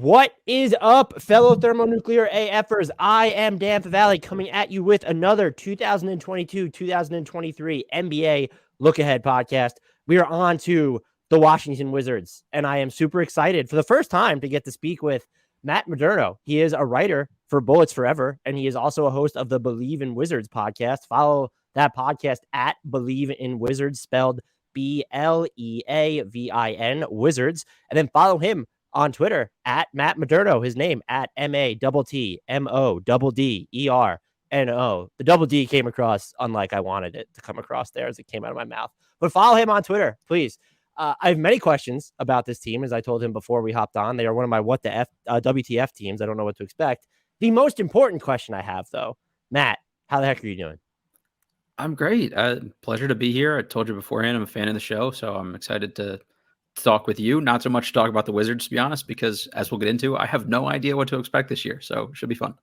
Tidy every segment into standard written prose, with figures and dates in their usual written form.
What is up, fellow thermonuclear AFers? I am Dan Favale coming at you with another 2022-2023 NBA Look-Ahead podcast. We are on to the Washington Wizards, and I am super excited for the first time to get to speak with Matt Moderno. He is a writer for Bullets Forever, and he is also a host of the Believe in Wizards podcast. Follow that podcast at Believe in Wizards, spelled BLEAVIN Wizards, and then follow him on Twitter at Matt Moderno, his name at MATTMODDERNO. The double D came across unlike I wanted it to come across there as it came out of my mouth. But follow him on Twitter, please. I have many questions about this team, as I told him before we hopped on. They are one of my WTF teams. I don't know what to expect. The most important question I have, though, Matt, how the heck are you doing? I'm great. Pleasure to be here. I told you beforehand, I'm a fan of the show, so I'm excited to talk with you. Not so much to talk about the Wizards, to be honest, because as we'll get into, I have no idea what to expect this year, so it should be fun.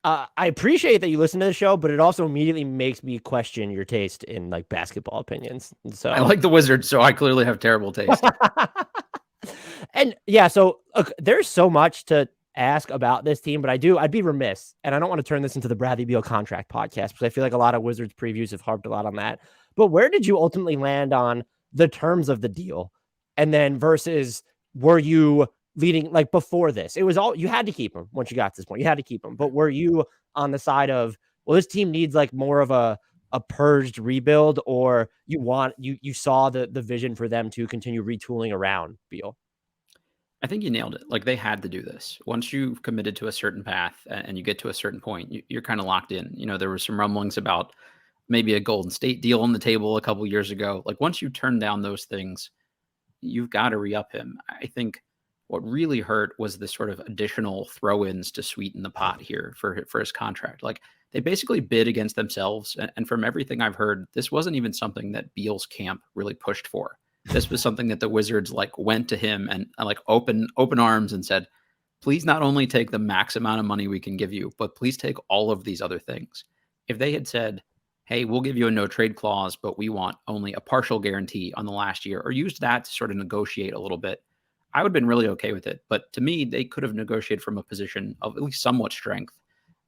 I appreciate that you listen to the show, but it also immediately makes me question your taste in like basketball opinions. So I like the Wizards, so I clearly have terrible taste. And yeah, so look, there's so much to ask about this team, but I'd be remiss, and I don't want to turn this into the Bradley Beal contract podcast because I feel like a lot of Wizards previews have harped a lot on that. But where did you ultimately land on the terms of the deal? And then versus were you leading like before this? It was all you had to keep him once you got to this point. You had to keep him. But were you on the side of, well, this team needs like more of a purged rebuild, or you saw the vision for them to continue retooling around Beal? I think you nailed it. Like, they had to do this. Once you've committed to a certain path and you get to a certain point, you're kind of locked in. You know, there were some rumblings about maybe a Golden State deal on the table a couple years ago. Like, once you turn down those things, you've got to re-up him. I think what really hurt was the sort of additional throw-ins to sweeten the pot here for his contract. Like, they basically bid against themselves. And from everything I've heard, this wasn't even something that Beal's camp really pushed for. This was something that the Wizards like went to him and like open arms and said, please not only take the max amount of money we can give you, but please take all of these other things. If they had said, hey, we'll give you a no trade clause, but we want only a partial guarantee on the last year, or used that to sort of negotiate a little bit, I would have been really okay with it. But to me, they could have negotiated from a position of at least somewhat strength.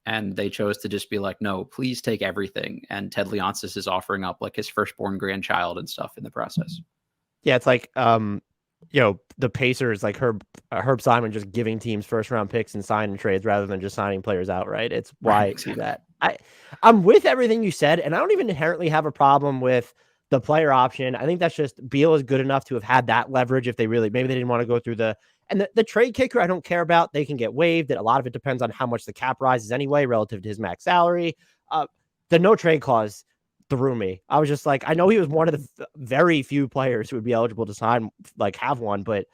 And they chose to just be like, no, please take everything. And Ted Leonsis is offering up like his firstborn grandchild and stuff in the process. Yeah, it's like the Pacers, like Herb Simon just giving teams first round picks and signing trades rather than just signing players outright. It's why I see that. I'm with everything you said, and I don't even inherently have a problem with the player option. I think that's just Beal is good enough to have had that leverage if they really, maybe they didn't want to go through the trade kicker. I don't care about. They can get waived. A lot of it depends on how much the cap rises anyway relative to his max salary. The no trade clause threw me. I was just like, I know he was one of the very few players who would be eligible to sign, like have one, but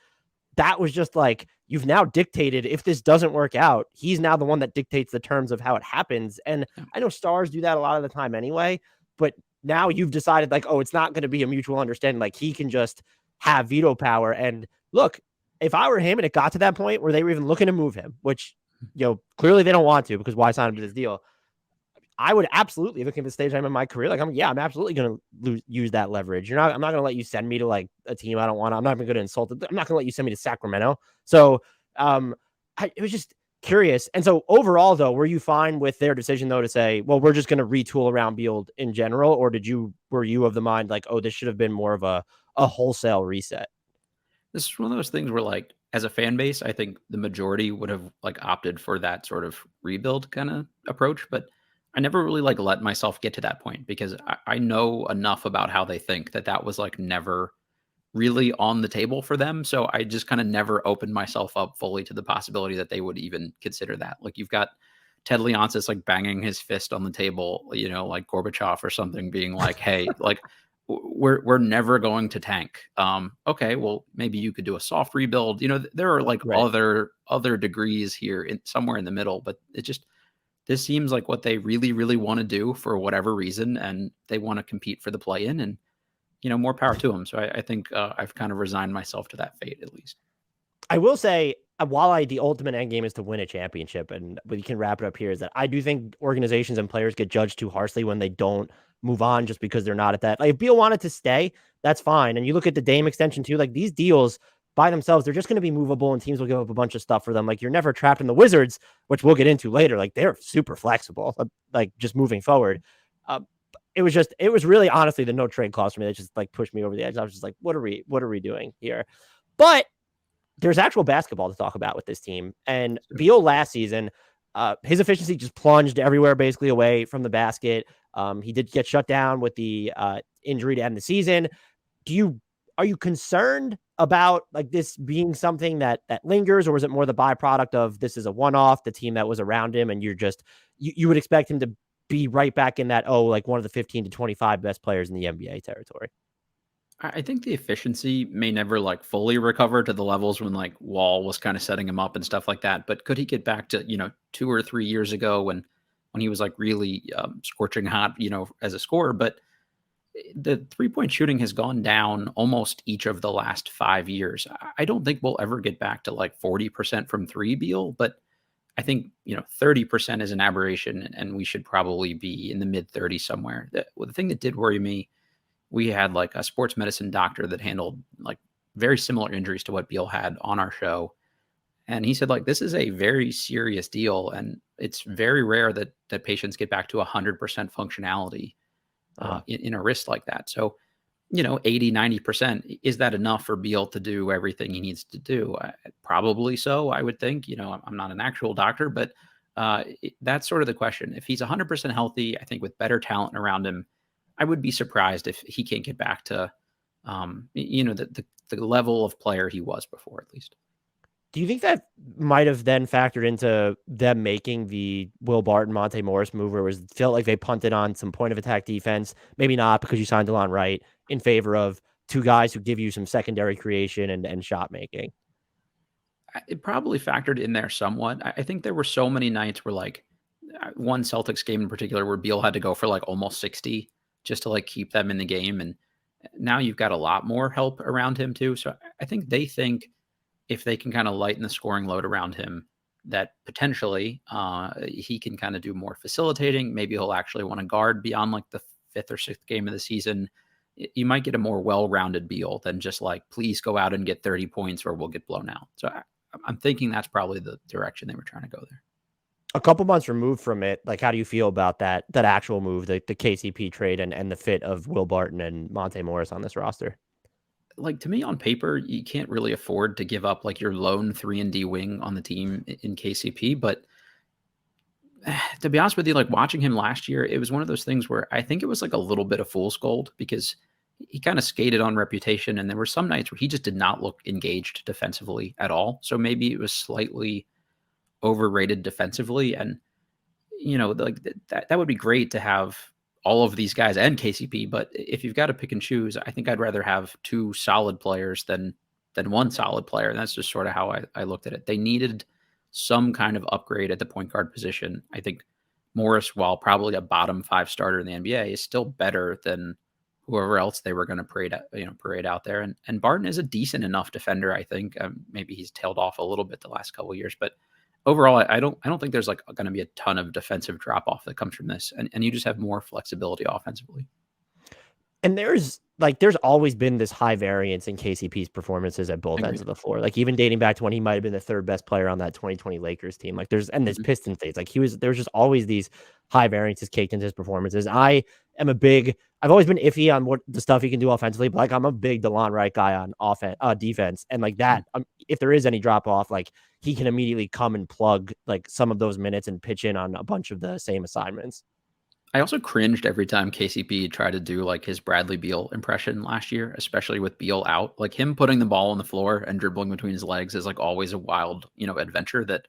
that was just like, you've now dictated, if this doesn't work out, he's now the one that dictates the terms of how it happens. And I know stars do that a lot of the time anyway, but now you've decided like, oh, it's not going to be a mutual understanding. Like, he can just have veto power. And look, if I were him and it got to that point where they were even looking to move him, which, clearly they don't want to, because why sign him to this deal? I would absolutely, if it came to the stage I'm in my career, like I'm absolutely going to use that leverage. I'm not going to let you send me to like a team I don't want. I'm not even going to insult it. I'm not going to let you send me to Sacramento. So it was just curious. And so overall, though, were you fine with their decision, though, to say, well, we're just going to retool around Beal in general? Or were you of the mind like, oh, this should have been more of a wholesale reset? This is one of those things where, like, as a fan base, I think the majority would have like opted for that sort of rebuild kind of approach. But I never really like let myself get to that point, because I know enough about how they think that was like never really on the table for them. So I just kind of never opened myself up fully to the possibility that they would even consider that. Like, you've got Ted Leonsis like banging his fist on the table, like Gorbachev or something, being like, hey, like we're never going to tank. Okay, well, maybe you could do a soft rebuild. There are like other degrees here somewhere in the middle, but this seems like what they really, really want to do for whatever reason, and they want to compete for the play-in, and, more power to them. So I think I've kind of resigned myself to that fate, at least. I will say, while the ultimate end game is to win a championship, and we can wrap it up here, is that I do think organizations and players get judged too harshly when they don't move on just because they're not at that. Like, if Beal wanted to stay, that's fine. And you look at the Dame extension too, like these deals by themselves, they're just going to be movable and teams will give up a bunch of stuff for them. Like, you're never trapped in the Wizards, which we'll get into later. Like, they're super flexible, like just moving forward. It was really honestly the no trade clause for me that just like pushed me over the edge. I was just like, what are we doing here? But there's actual basketball to talk about with this team. And Beal last season, his efficiency just plunged everywhere, basically away from the basket. He did get shut down with the injury to end the season. Are you concerned about like this being something that lingers, or is it more the byproduct of this is a one-off, the team that was around him, and you would expect him to be right back in that, like one of the 15 to 25 best players in the NBA territory? I think the efficiency may never like fully recover to the levels when like Wall was kind of setting him up and stuff like that. But could he get back to, 2 or 3 years ago when he was like really scorching hot, as a scorer? But the 3-point shooting has gone down almost each of the last 5 years. I don't think we'll ever get back to like 40% from three, Beal, but I think, 30% is an aberration, and we should probably be in the mid 30s somewhere. The thing that did worry me, we had like a sports medicine doctor that handled like very similar injuries to what Beal had on our show. And he said, like, this is a very serious deal. And it's very rare that patients get back to 100% functionality in a wrist like that. So, 80, 90%, is that enough for Beal to do everything he needs to do? Probably so, I would think. I'm not an actual doctor, but that's sort of the question. If he's 100% healthy, I think with better talent around him, I would be surprised if he can't get back to, the level of player he was before, at least. Do you think that might have then factored into them making the Will Barton, Monte Morris move, where it felt like they punted on some point of attack defense? Maybe not, because you signed Delon Wright, in favor of two guys who give you some secondary creation and shot making. It probably factored in there somewhat. I think there were so many nights where, like, one Celtics game in particular where Beal had to go for like almost 60 just to like keep them in the game. And now you've got a lot more help around him too. So I think they think if they can kind of lighten the scoring load around him, that potentially he can kind of do more facilitating. Maybe he'll actually want to guard beyond like the 5th or 6th game of the season. You might get a more well-rounded Beal than just like, please go out and get 30 points or we'll get blown out. So I'm thinking that's probably the direction they were trying to go there. A couple months removed from it, like, how do you feel about that actual move, the KCP trade and the fit of Will Barton and Monte Morris on this roster? Like, to me, on paper, you can't really afford to give up like your lone 3-and-D wing on the team in KCP. But to be honest with you, like, watching him last year, it was one of those things where I think it was like a little bit of fool's gold, because he kind of skated on reputation. And there were some nights where he just did not look engaged defensively at all. So maybe it was slightly overrated defensively. And, like that would be great to have all of these guys and KCP. But if you've got to pick and choose, I think I'd rather have 2 solid players than one solid player. And that's just sort of how I looked at it. They needed some kind of upgrade at the point guard position. I think Morris, while probably a bottom 5 starter in the NBA, is still better than whoever else they were going to parade out there. And Barton is a decent enough defender, I think. Maybe he's tailed off a little bit the last couple of years, but overall, I don't think there's like going to be a ton of defensive drop off that comes from this, and you just have more flexibility offensively. And there's always been this high variance in KCP's performances at both ends of the floor. Like, even dating back to when he might have been the 3rd best player on that 2020 Lakers team. Like, there's Pistons days. Like, there's just always these high variances caked into his performances. I've always been iffy on what the stuff he can do offensively, but like, I'm a big Delon Wright guy on defense. And like that, if there is any drop off, like, he can immediately come and plug like some of those minutes and pitch in on a bunch of the same assignments. I also cringed every time KCP tried to do like his Bradley Beal impression last year, especially with Beal out. Like, him putting the ball on the floor and dribbling between his legs is like always a wild, adventure that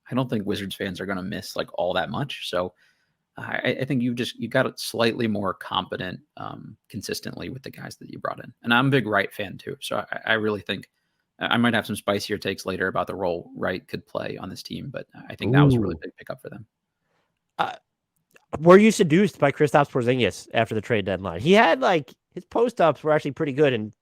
I don't think Wizards fans are going to miss like all that much. So I think you got it slightly more competent consistently with the guys that you brought in. And I'm a big Wright fan too. So I really think I might have some spicier takes later about the role Wright could play on this team, but I think that was a really big pickup for them. Were you seduced by Kristaps Porzingis after the trade deadline? He had like his post-ups were actually pretty good, and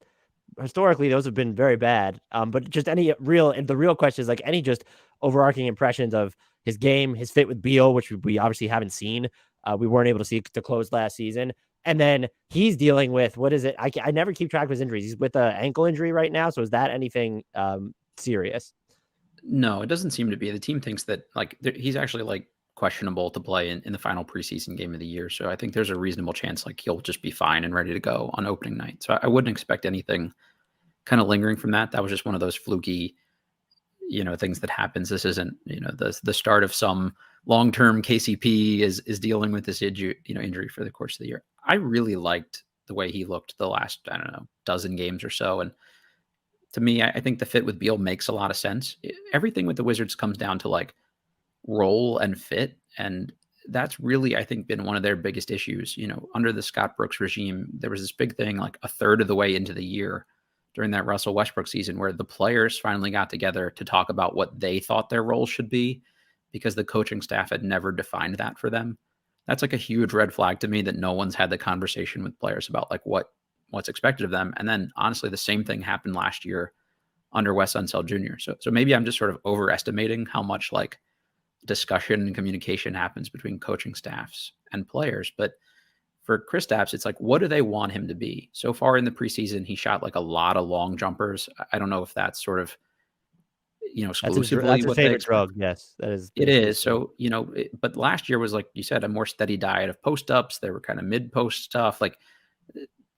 historically those have been very bad. But just the real question is like any just overarching impressions of his game, his fit with Beal, which we obviously haven't seen. We weren't able to see to close last season. And then he's dealing with, what is it? I never keep track of his injuries. He's with an ankle injury right now. So is that anything serious? No, it doesn't seem to be. The team thinks that like he's actually like questionable to play in the final preseason game of the year. So I think there's a reasonable chance like he'll just be fine and ready to go on opening night. So I wouldn't expect anything kind of lingering from that. That was just one of those fluky, things that happens. This isn't, the start of some long-term KCP is dealing with this injury for the course of the year. I really liked the way he looked the last, I don't know, dozen games or so. And to me, I think the fit with Beal makes a lot of sense. Everything with the Wizards comes down to like role and fit. And that's really, I think, been one of their biggest issues. Under the Scott Brooks regime, there was this big thing like a third of the way into the year during that Russell Westbrook season where the players finally got together to talk about what they thought their role should be because the coaching staff had never defined that for them. That's like a huge red flag to me that no one's had the conversation with players about like what's expected of them. And then honestly, the same thing happened last year under Wes Unseld Jr. So maybe I'm just sort of overestimating how much like discussion and communication happens between coaching staffs and players. But for Kristaps, it's like, what do they want him to be? So far in the preseason, he shot like a lot of long jumpers. I don't know if that's sort of, exclusively that's his what favorite they expect. drug. Yes, that is. It is. So, but last year was like you said, a more steady diet of post ups. There were kind of mid post stuff. Like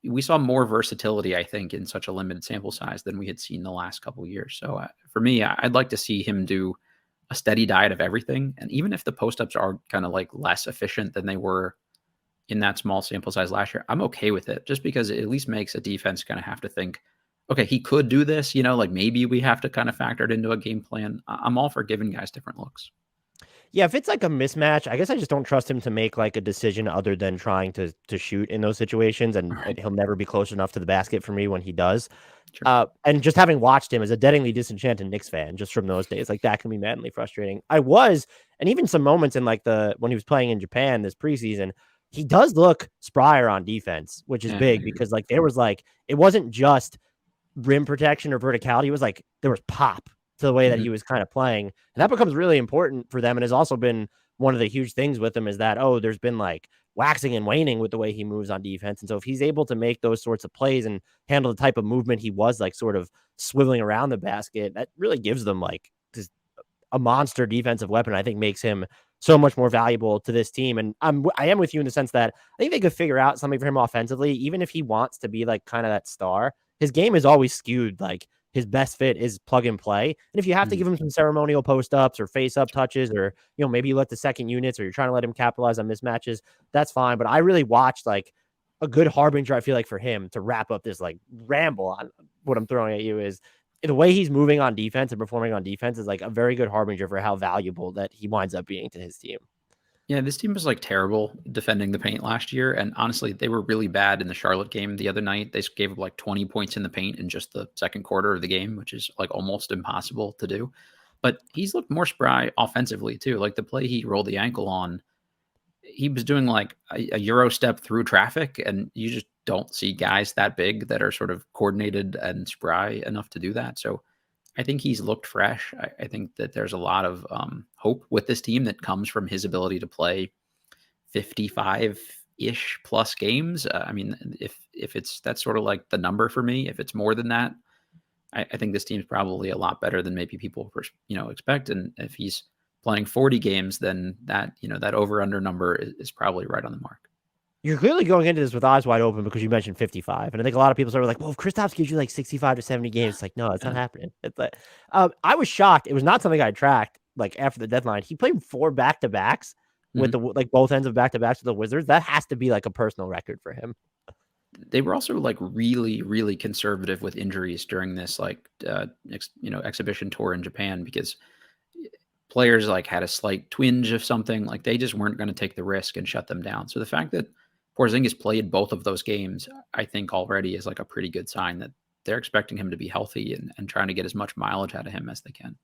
we saw more versatility, I think, in such a limited sample size than we had seen the last couple of years. So for me, I'd like to see him do a steady diet of everything. And even if the post ups are kind of like less efficient than they were in that small sample size last year, I'm okay with it just because it at least makes a defense kind of have to think, okay, he could do this, like maybe we have to kind of factor it into a game plan. I'm all for giving guys different looks. Yeah, if it's like a mismatch, I guess I just don't trust him to make like a decision other than trying to shoot in those situations, and Right. he'll never be close enough to the basket for me when he does. Sure. And just having watched him as a deadly disenchanted Knicks fan, just from those days, like that can be madly frustrating. And even some moments in like when he was playing in Japan this preseason, he does look sprier on defense, which is Yeah, big because like there was like it wasn't just rim protection or verticality. It was like there was pop to the way that he was kind of playing. And that becomes really important for them. And has also been one of the huge things with him is that, there's been like waxing and waning with the way he moves on defense. And so if he's able to make those sorts of plays and handle the type of movement he was like sort of swiveling around the basket, that really gives them like just a monster defensive weapon. I think makes him so much more valuable to this team. And I am with you in the sense that I think they could figure out something for him offensively, even if he wants to be like kind of that star. His game is always skewed. Like his best fit is plug and play. And if you have to give him some ceremonial post ups or face up touches, or, maybe you let the second units or you're trying to let him capitalize on mismatches, that's fine. But I really watched like a good harbinger, I feel like, for him to wrap up this like ramble on what I'm throwing at you is the way he's moving on defense and performing on defense is like a very good harbinger for how valuable that he winds up being to his team. Yeah, this team was like terrible defending the paint last year. And honestly, they were really bad in the Charlotte game the other night. They gave up like 20 points in the paint in just the second quarter of the game, which is like almost impossible to do. But he's looked more spry offensively too. Like the play he rolled the ankle on, he was doing like a Euro step through traffic. And you just don't see guys that big that are sort of coordinated and spry enough to do that. So I think he's looked fresh. I think that there's a lot of hope with this team that comes from his ability to play 55-ish plus games. I mean, if that's sort of like the number for me. If it's more than that, I think this team's probably a lot better than maybe people expect. And if he's playing 40 games, then that that over under number is probably right on the mark. You're clearly going into this with eyes wide open because you mentioned 55. And I think a lot of people are like, well, if Kristaps gives you like 65 to 70 games, it's like, no, it's not happening. It's like, I was shocked. It was not something I tracked like after the deadline. He played 4 back-to-backs with the like both ends of back-to-backs with the Wizards. That has to be like a personal record for him. They were also like really, really conservative with injuries during this like exhibition tour in Japan because players like had a slight twinge of something. Like they just weren't going to take the risk and shut them down. So the fact that Porzingis played both of those games, I think already is like a pretty good sign that they're expecting him to be healthy and trying to get as much mileage out of him as they can.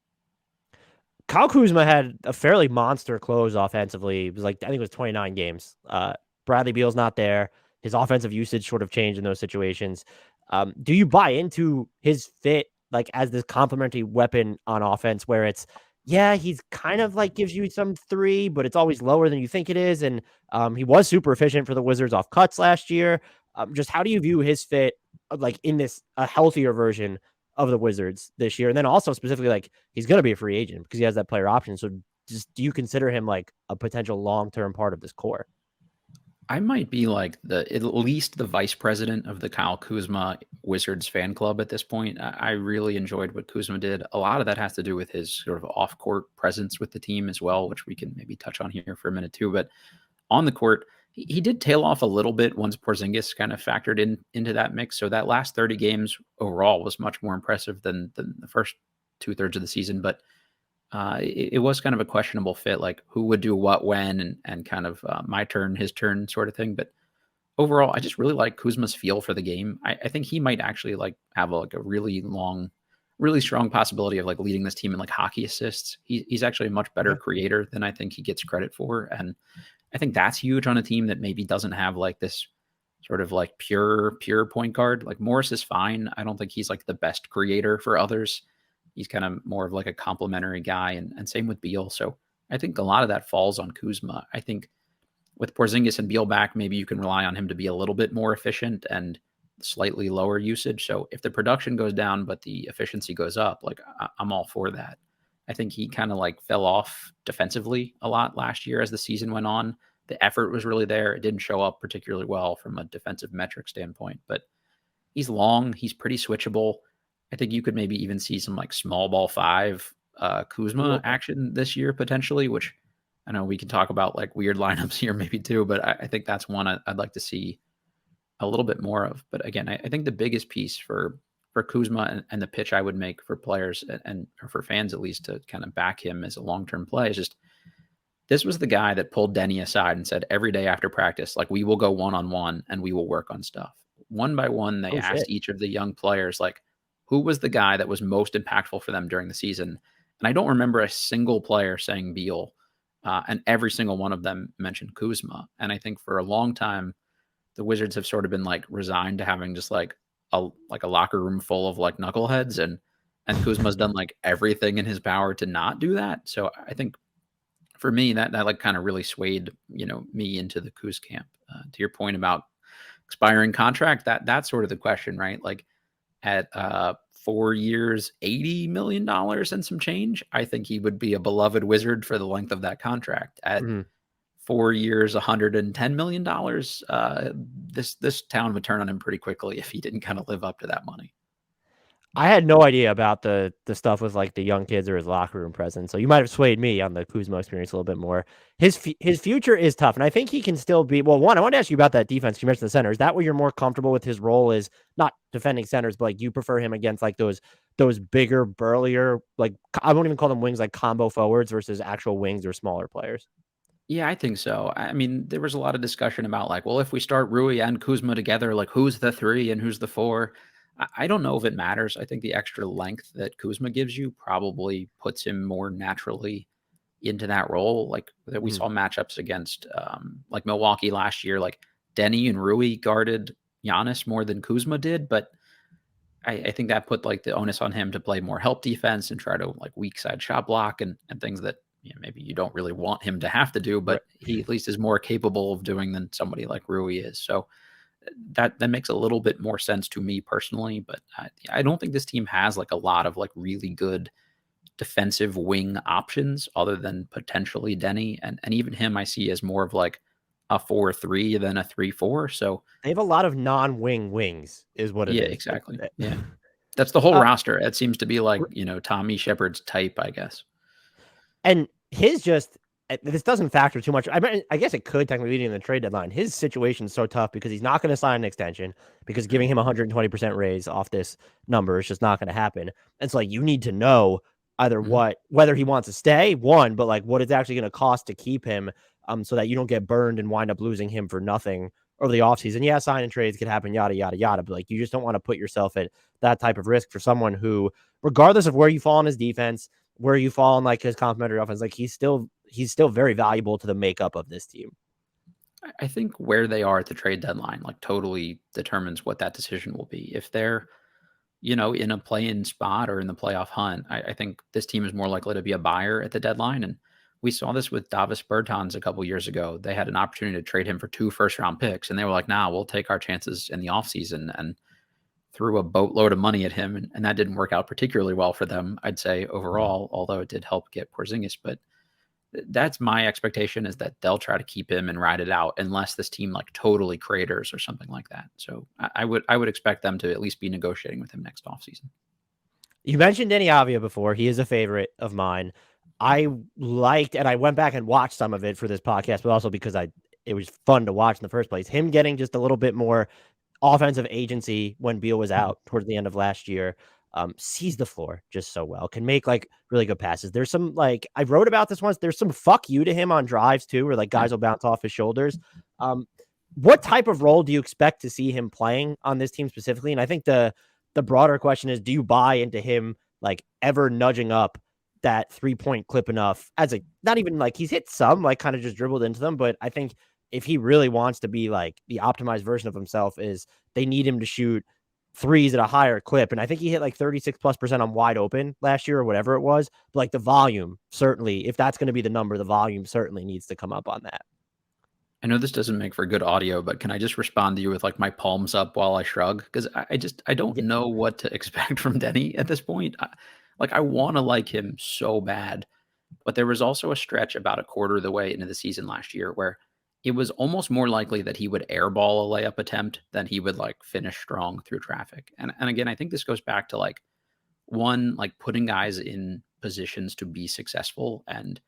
Kyle Kuzma had a fairly monster close offensively. It was like, I think it was 29 games. Bradley Beal's not there. His offensive usage sort of changed in those situations. Do you buy into his fit like as this complementary weapon on offense where it's yeah, he's kind of like gives you some 3, but it's always lower than you think it is. And he was super efficient for the Wizards off cuts last year. Just how do you view his fit, like in this a healthier version of the Wizards this year? And then also specifically, like he's going to be a free agent because he has that player option. So just do you consider him like a potential long-term part of this core? I might be like at least the vice president of the Kyle Kuzma Wizards fan club at this point. I really enjoyed what Kuzma did. A lot of that has to do with his sort of off court presence with the team as well, which we can maybe touch on here for a minute too. But on the court, he did tail off a little bit once Porzingis kind of factored into that mix. So that last 30 games overall was much more impressive than the first 2/3 of the season. But it was kind of a questionable fit, like who would do what when, and kind of my turn, his turn sort of thing. But overall, I just really like Kuzma's feel for the game. I think he might actually like have like a really long, really strong possibility of like leading this team in like hockey assists. He's actually a much better creator than I think he gets credit for. And I think that's huge on a team that maybe doesn't have like this sort of like pure point guard. Like Morris is fine. I don't think he's like the best creator for others. He's kind of more of like a complimentary guy, and same with Beal. So I think a lot of that falls on Kuzma. I think with Porzingis and Beal back, maybe you can rely on him to be a little bit more efficient and slightly lower usage. So if the production goes down, but the efficiency goes up, like I'm all for that. I think he kind of like fell off defensively a lot last year as the season went on. The effort was really there. It didn't show up particularly well from a defensive metric standpoint, but he's long. He's pretty switchable. I think you could maybe even see some like small ball 5 Kuzma action this year potentially, which I know we can talk about like weird lineups here maybe too, but I think that's one I'd like to see a little bit more of. But again, I think the biggest piece for Kuzma and the pitch I would make for players and or for fans at least to kind of back him as a long-term play is just this was the guy that pulled Deni aside and said every day after practice, like we will go one-on-one and we will work on stuff. One by one, they asked each of the young players, like, who was the guy that was most impactful for them during the season? And I don't remember a single player saying Beal, and every single one of them mentioned Kuzma. And I think for a long time, the Wizards have sort of been like resigned to having just like a locker room full of like knuckleheads, and Kuzma's done like everything in his power to not do that. So I think for me, that like kind of really swayed, me into the Kuz camp. To your point about expiring contract, that's sort of the question, right? Like at 4 years, $80 million and some change, I think he would be a beloved Wizard for the length of that contract. At 4 years, $110 million, this town would turn on him pretty quickly if he didn't kind of live up to that money. I had no idea about the stuff with like the young kids or his locker room presence. So you might have swayed me on the Kuzma experience a little bit more. His future is tough, and I think he can still be. Well, one, I want to ask you about that defense. You mentioned the center. Is that where you're more comfortable with his role? Is not defending centers, but like you prefer him against like those bigger, burlier, like I won't even call them wings, like combo forwards versus actual wings or smaller players. Yeah, I think so. I mean, there was a lot of discussion about like, well, if we start Rui and Kuzma together, like who's the 3 and who's the 4? I don't know if it matters. I think the extra length that Kuzma gives you probably puts him more naturally into that role. Like that we saw matchups against like Milwaukee last year, like Deni and Rui guarded Giannis more than Kuzma did, but I think that put like the onus on him to play more help defense and try to like weak side shot block and things that maybe you don't really want him to have to do, but he at least is more capable of doing than somebody like Rui is. So that makes a little bit more sense to me personally, but I don't think this team has like a lot of like really good defensive wing options other than potentially Deni. And even him I see as more of like a 4-3 than a 3-4. So they have a lot of non-wing wings is what it is. Exactly. Yeah. That's the whole roster. It seems to be like, Tommy Shepard's type, I guess. And his just this doesn't factor too much. I mean, I guess it could technically leading in the trade deadline. His situation is so tough because he's not going to sign an extension because giving him 120% raise off this number is just not going to happen. And so like you need to know either whether he wants to stay, one, but like what it's actually going to cost to keep him, so that you don't get burned and wind up losing him for nothing over the offseason. Yeah, signing trades could happen, yada, yada, yada. But like you just don't want to put yourself at that type of risk for someone who, regardless of where you fall in his defense, where you fall in like his complementary offense, like he's still very valuable to the makeup of this team. I think where they are at the trade deadline like totally determines what that decision will be. If they're in a play-in spot or in the playoff hunt. I think this team is more likely to be a buyer at the deadline. And we saw this with Davis Bertans a couple years ago. They had an opportunity to trade him for 2 first-round picks, and they were like, nah, we'll take our chances in the offseason, and threw a boatload of money at him. And that didn't work out particularly well for them, I'd say, overall, although it did help get Porzingis. But that's my expectation, is that they'll try to keep him and ride it out unless this team like totally craters or something like that. So I would expect them to at least be negotiating with him next offseason. You mentioned Deni Avdija before. He is a favorite of mine. I liked, and I went back and watched some of it for this podcast, but also because it was fun to watch in the first place. Him getting just a little bit more offensive agency when Beal was out towards the end of last year. Sees the floor just so well, can make like really good passes. There's some, like, I wrote about this once, there's some fuck you to him on drives too, where like guys will bounce off his shoulders. What type of role do you expect to see him playing on this team specifically? And I think the broader question is, do you buy into him like ever nudging up that 3-point clip enough as a, not even like he's hit some, like kind of just dribbled into them, but I think if he really wants to be like the optimized version of himself, is they need him to shoot threes at a higher clip. And I think he hit like 36+% on wide open last year or whatever it was. But like the volume, certainly, if that's going to be the number, the volume certainly needs to come up on that. I know this doesn't make for good audio, but can I just respond to you with like my palms up while I shrug? Because I don't know what to expect from Deni at this point. I want to like him so bad, but there was also a stretch about a quarter of the way into the season last year where it was almost more likely that he would airball a layup attempt than he would like finish strong through traffic. And again, I think this goes back to like putting guys in positions to be successful and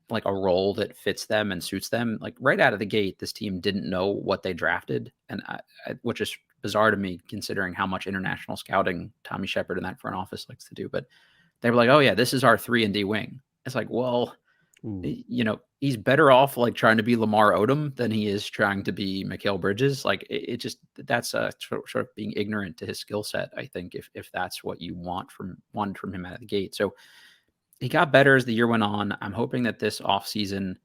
like a role that fits them and suits them. Like right out of the gate, this team didn't know what they drafted, and which is bizarre to me considering how much international scouting Tommy Shepard in that front office likes to do. But they were like, "Oh yeah, this is our 3-and-D wing." It's like, well, he's better off like trying to be Lamar Odom than he is trying to be Mikal Bridges. Like it just, that's sort of being ignorant to his skill set, I think, if that's what you want from him out of the gate. So he got better as the year went on. I'm hoping that this offseason,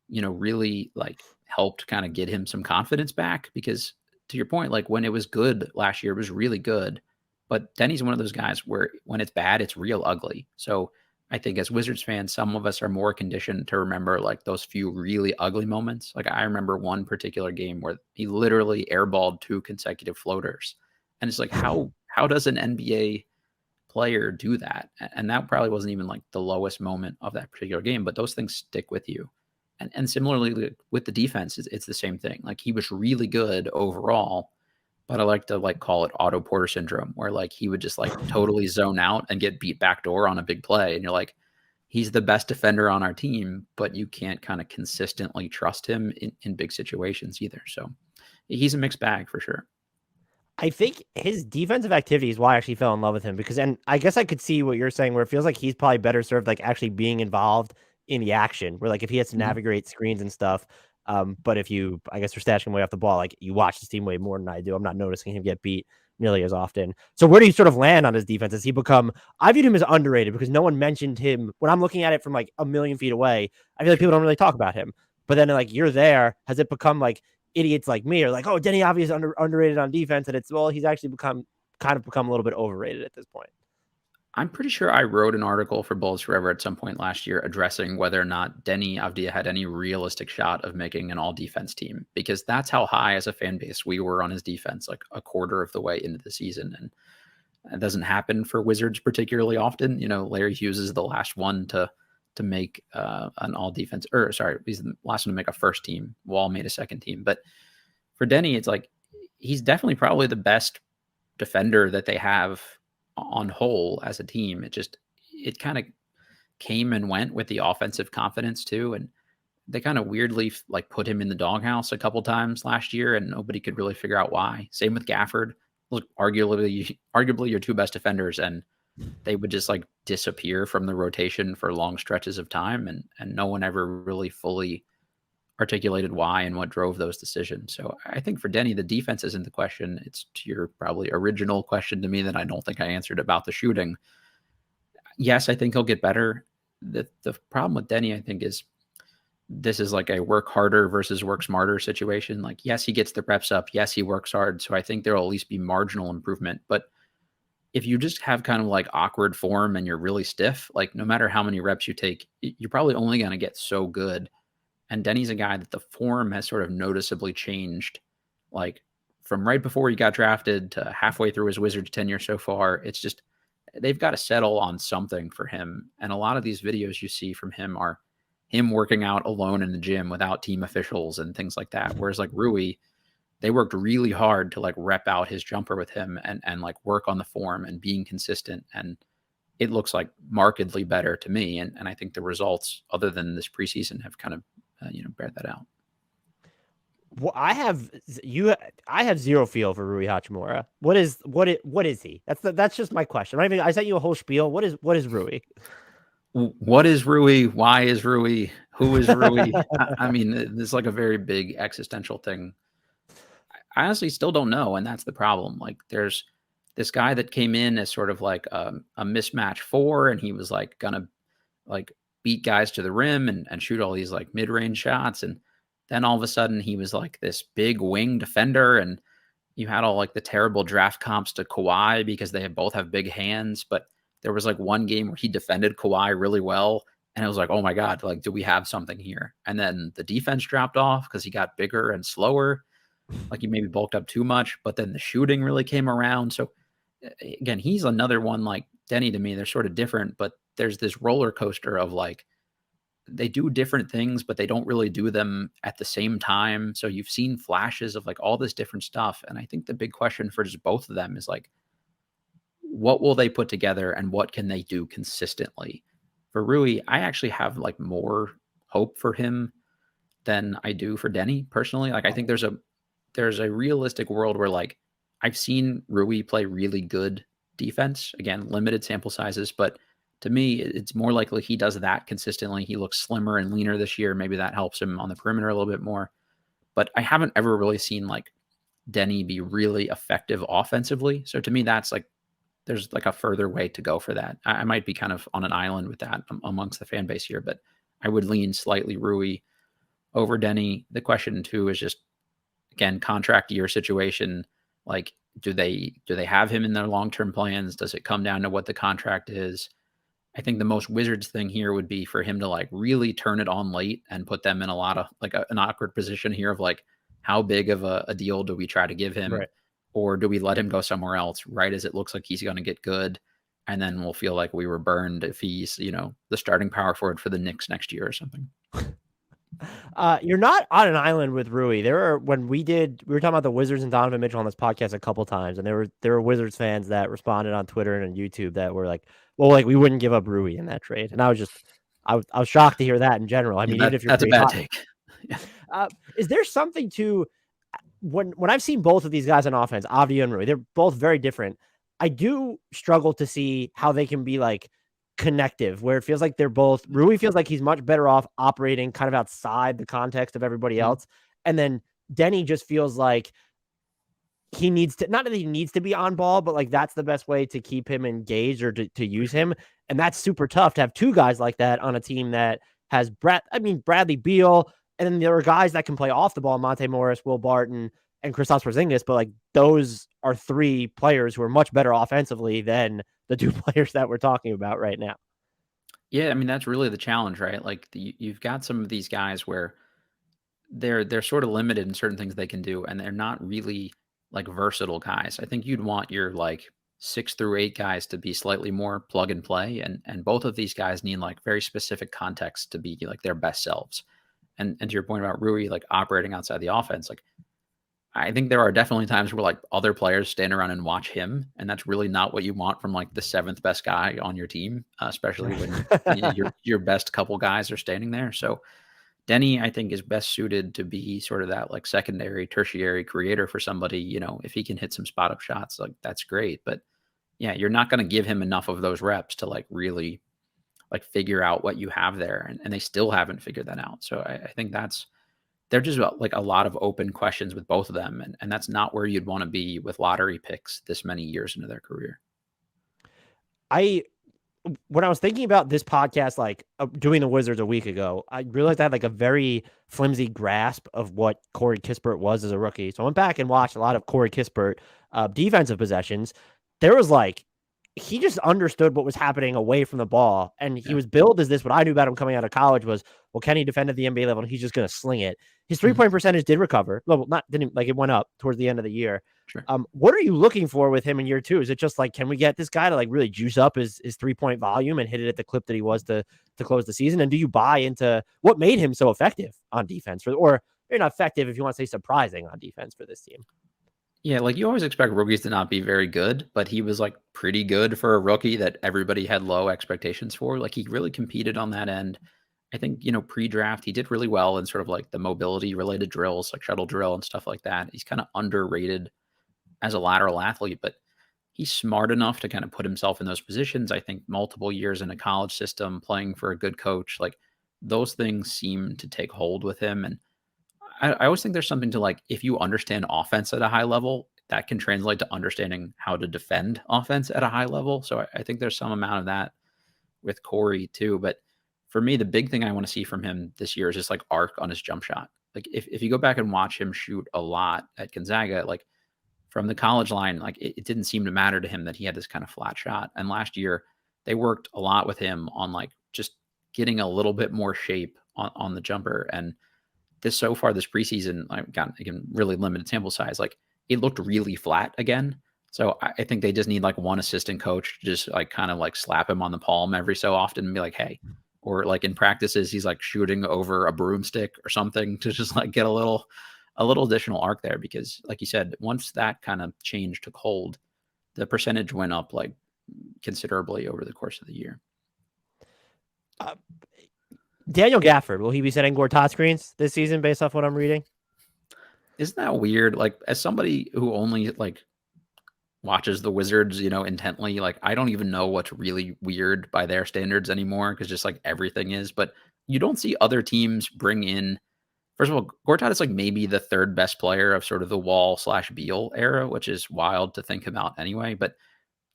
really like helped kind of get him some confidence back, because to your point, like when it was good last year, it was really good. But Deni's one of those guys where when it's bad, it's real ugly. So I think as Wizards fans, some of us are more conditioned to remember like those few really ugly moments. Like I remember one particular game where he literally airballed 2 consecutive floaters. And it's like, how does an NBA player do that? And that probably wasn't even like the lowest moment of that particular game, but those things stick with you. And similarly with the defense, it's the same thing. Like he was really good overall, but I like to like call it Otto Porter syndrome, where like he would just like totally zone out and get beat backdoor on a big play. And you're like, he's the best defender on our team, but you can't kind of consistently trust him in big situations either. So he's a mixed bag for sure. I think his defensive activity is why I actually fell in love with him, because, and I guess I could see what you're saying, where it feels like he's probably better served like actually being involved in the action, where like if he has to navigate screens and stuff. But if you, I guess, you're stashing him way off the ball, like you watch this team way more than I do. I'm not noticing him get beat nearly as often. So where do you sort of land on his defense? Has he become, I viewed him as underrated because no one mentioned him when I'm looking at it from like a million feet away. I feel like people don't really talk about him, but then like you're there. Has it become like idiots like me are like, oh, Deni Avdija is underrated on defense, and it's, well, he's actually become a little bit overrated at this point? I'm pretty sure I wrote an article for Bullets Forever at some point last year addressing whether or not Deni Avdija had any realistic shot of making an all-defense team, because that's how high as a fan base we were on his defense, like a quarter of the way into the season. And it doesn't happen for Wizards particularly often. Larry Hughes is the last one to make an all-defense, or sorry, he's the last one to make a first team. Wall made a second team. But for Deni, it's like he's definitely probably the best defender that they have on whole as a team. It kind of came and went with the offensive confidence too. And they kind of weirdly like put him in the doghouse a couple times last year, and nobody could really figure out why. Same with Gafford. Look, arguably your 2 best defenders, and they would just like disappear from the rotation for long stretches of time. And no one ever really fully articulated why and what drove those decisions. So I think for Deni, the defense isn't the question. It's to your probably original question to me that I don't think I answered about the shooting. Yes, I think he'll get better. The problem with Deni, I think, is this is like a work harder versus work smarter situation. Like, yes, he gets the reps up. Yes, he works hard. So I think there'll at least be marginal improvement. But if you just have kind of like awkward form and you're really stiff, like no matter how many reps you take, you're probably only going to get so good. And Deni's a guy that the form has sort of noticeably changed, like from right before he got drafted to halfway through his Wizards tenure so far. It's just, they've got to settle on something for him. And a lot of these videos you see from him are him working out alone in the gym without team officials and things like that. Whereas like Rui, they worked really hard to like rep out his jumper with him and like work on the form and being consistent. And it looks like markedly better to me. And I think the results, other than this preseason, have kind of bear that out. Well, I have zero feel for Rui Hachimura. What is he? That's just my question. I sent you a whole spiel. What is Rui? What is Rui? Why is Rui? Who is Rui? I mean, this is like a very big existential thing. I honestly still don't know, and that's the problem. Like, there's this guy that came in as sort of like a mismatch 4, and he was like gonna like beat guys to the rim and shoot all these like mid-range shots, and then all of a sudden he was like this big wing defender, and you had all like the terrible draft comps to Kawhi because they both have big hands, but there was like one game where he defended Kawhi really well, and it was like, oh my God, like, do we have something here? And then the defense dropped off because he got bigger and slower. Like, he maybe bulked up too much, but then the shooting really came around. So again, he's another one like Deni to me. They're sort of different, but there's this roller coaster of like, they do different things, but they don't really do them at the same time. So you've seen flashes of like all this different stuff. And I think the big question for just both of them is like, what will they put together and what can they do consistently? For Rui, I actually have like more hope for him than I do for Deni personally. Like, I think there's a realistic world where like I've seen Rui play really good defense, again, limited sample sizes, but to me, it's more likely he does that consistently. He looks slimmer and leaner this year. Maybe that helps him on the perimeter a little bit more. But I haven't ever really seen like Deni be really effective offensively. So to me, that's like, there's like a further way to go for that. I might be kind of on an island with that amongst the fan base here, but I would lean slightly Rui over Deni. The question too is just, again, contract year situation. Like, do they have him in their long-term plans? Does it come down to what the contract is? I think the most Wizards thing here would be for him to like really turn it on late and put them in a lot of like an awkward position here of like, how big of a deal do we try to give him? Right. Or do we let him go somewhere else right as it looks like he's going to get good? And then we'll feel like we were burned if he's, the starting power forward for the Knicks next year or something. You're not on an island with Rui. We were talking about the Wizards and Donovan Mitchell on this podcast a couple times, and there were Wizards fans that responded on Twitter and on YouTube that were like, well, like, we wouldn't give up Rui in that trade. And I was shocked to hear that in general. I mean, even if you're that's a bad take. Is there something to when I've seen both of these guys on offense, Avdija and Rui, they're both very different. I do struggle to see how they can be like connective, where it feels like Rui feels like he's much better off operating kind of outside the context of everybody else. And then Deni just feels like he needs to, not that he needs to be on ball, but like that's the best way to keep him engaged or to use him. And that's super tough to have two guys like that on a team that has Bradley Beal. And then there are guys that can play off the ball, Monte Morris, Will Barton, and Kristaps Porzingis, but like those are three players who are much better offensively than the two players that we're talking about right now. Yeah, I mean, that's really the challenge, right? Like, you've got some of these guys where they're sort of limited in certain things they can do, and they're not really like versatile guys. I think you'd want your like 6 through 8 guys to be slightly more plug and play, and both of these guys need like very specific context to be like their best selves. And to your point about Rui, like operating outside the offense, like I think there are definitely times where like other players stand around and watch him, and that's really not what you want from like the 7th best guy on your team, especially when your best couple guys are standing there. So Deni, I think, is best suited to be sort of that like secondary, tertiary creator for somebody. If he can hit some spot up shots, like that's great. But yeah, you're not going to give him enough of those reps to like really like figure out what you have there, and they still haven't figured that out. So I think they're just like a lot of open questions with both of them. And that's not where you'd want to be with lottery picks this many years into their career. When I was thinking about this podcast, like doing the Wizards a week ago, I realized I had like a very flimsy grasp of what Corey Kispert was as a rookie. So I went back and watched a lot of Corey Kispert defensive possessions. There was like he just understood what was happening away from the ball. And he was billed as this. What I knew about him coming out of college was, well, can he defend at the NBA level? And he's just going to sling it. His 3-point percentage did recover. Well, didn't like it went up towards the end of the year. Sure. What are you looking for with him in year 2? Is it just like, can we get this guy to like really juice up his 3-point volume and hit it at the clip that he was to close the season? And do you buy into what made him so effective on defense or maybe not effective if you want to say surprising on defense for this team? Yeah, like you always expect rookies to not be very good, but he was like pretty good for a rookie that everybody had low expectations for. Like he really competed on that end. I think, pre-draft, he did really well in sort of like the mobility related drills, like shuttle drill and stuff like that. He's kind of underrated as a lateral athlete, but he's smart enough to kind of put himself in those positions. I think multiple years in a college system, playing for a good coach, like those things seem to take hold with him. And I always think there's something to like, if you understand offense at a high level, that can translate to understanding how to defend offense at a high level. So I think there's some amount of that with Corey too. But for me, the big thing I want to see from him this year is just like arc on his jump shot. Like if you go back and watch him shoot a lot at Gonzaga, like from the college line, like it didn't seem to matter to him that he had this kind of flat shot. And last year they worked a lot with him on like just getting a little bit more shape on the jumper. And this preseason, I've got again really limited sample size. Like it looked really flat again. So I think they just need like one assistant coach to just like kind of like slap him on the palm every so often and be like, hey, or like in practices, he's like shooting over a broomstick or something to just like get a little additional arc there. Because like you said, once that kind of change took hold, the percentage went up like considerably over the course of the year. Daniel Gafford, will he be setting Gortat screens this season based off what I'm reading? Isn't that weird? Like as somebody who only like watches the Wizards, intently, like I don't even know what's really weird by their standards anymore because just like everything is. But you don't see other teams bring in. First of all, Gortat is like maybe the third best player of sort of the Wall/Beal era, which is wild to think about anyway. But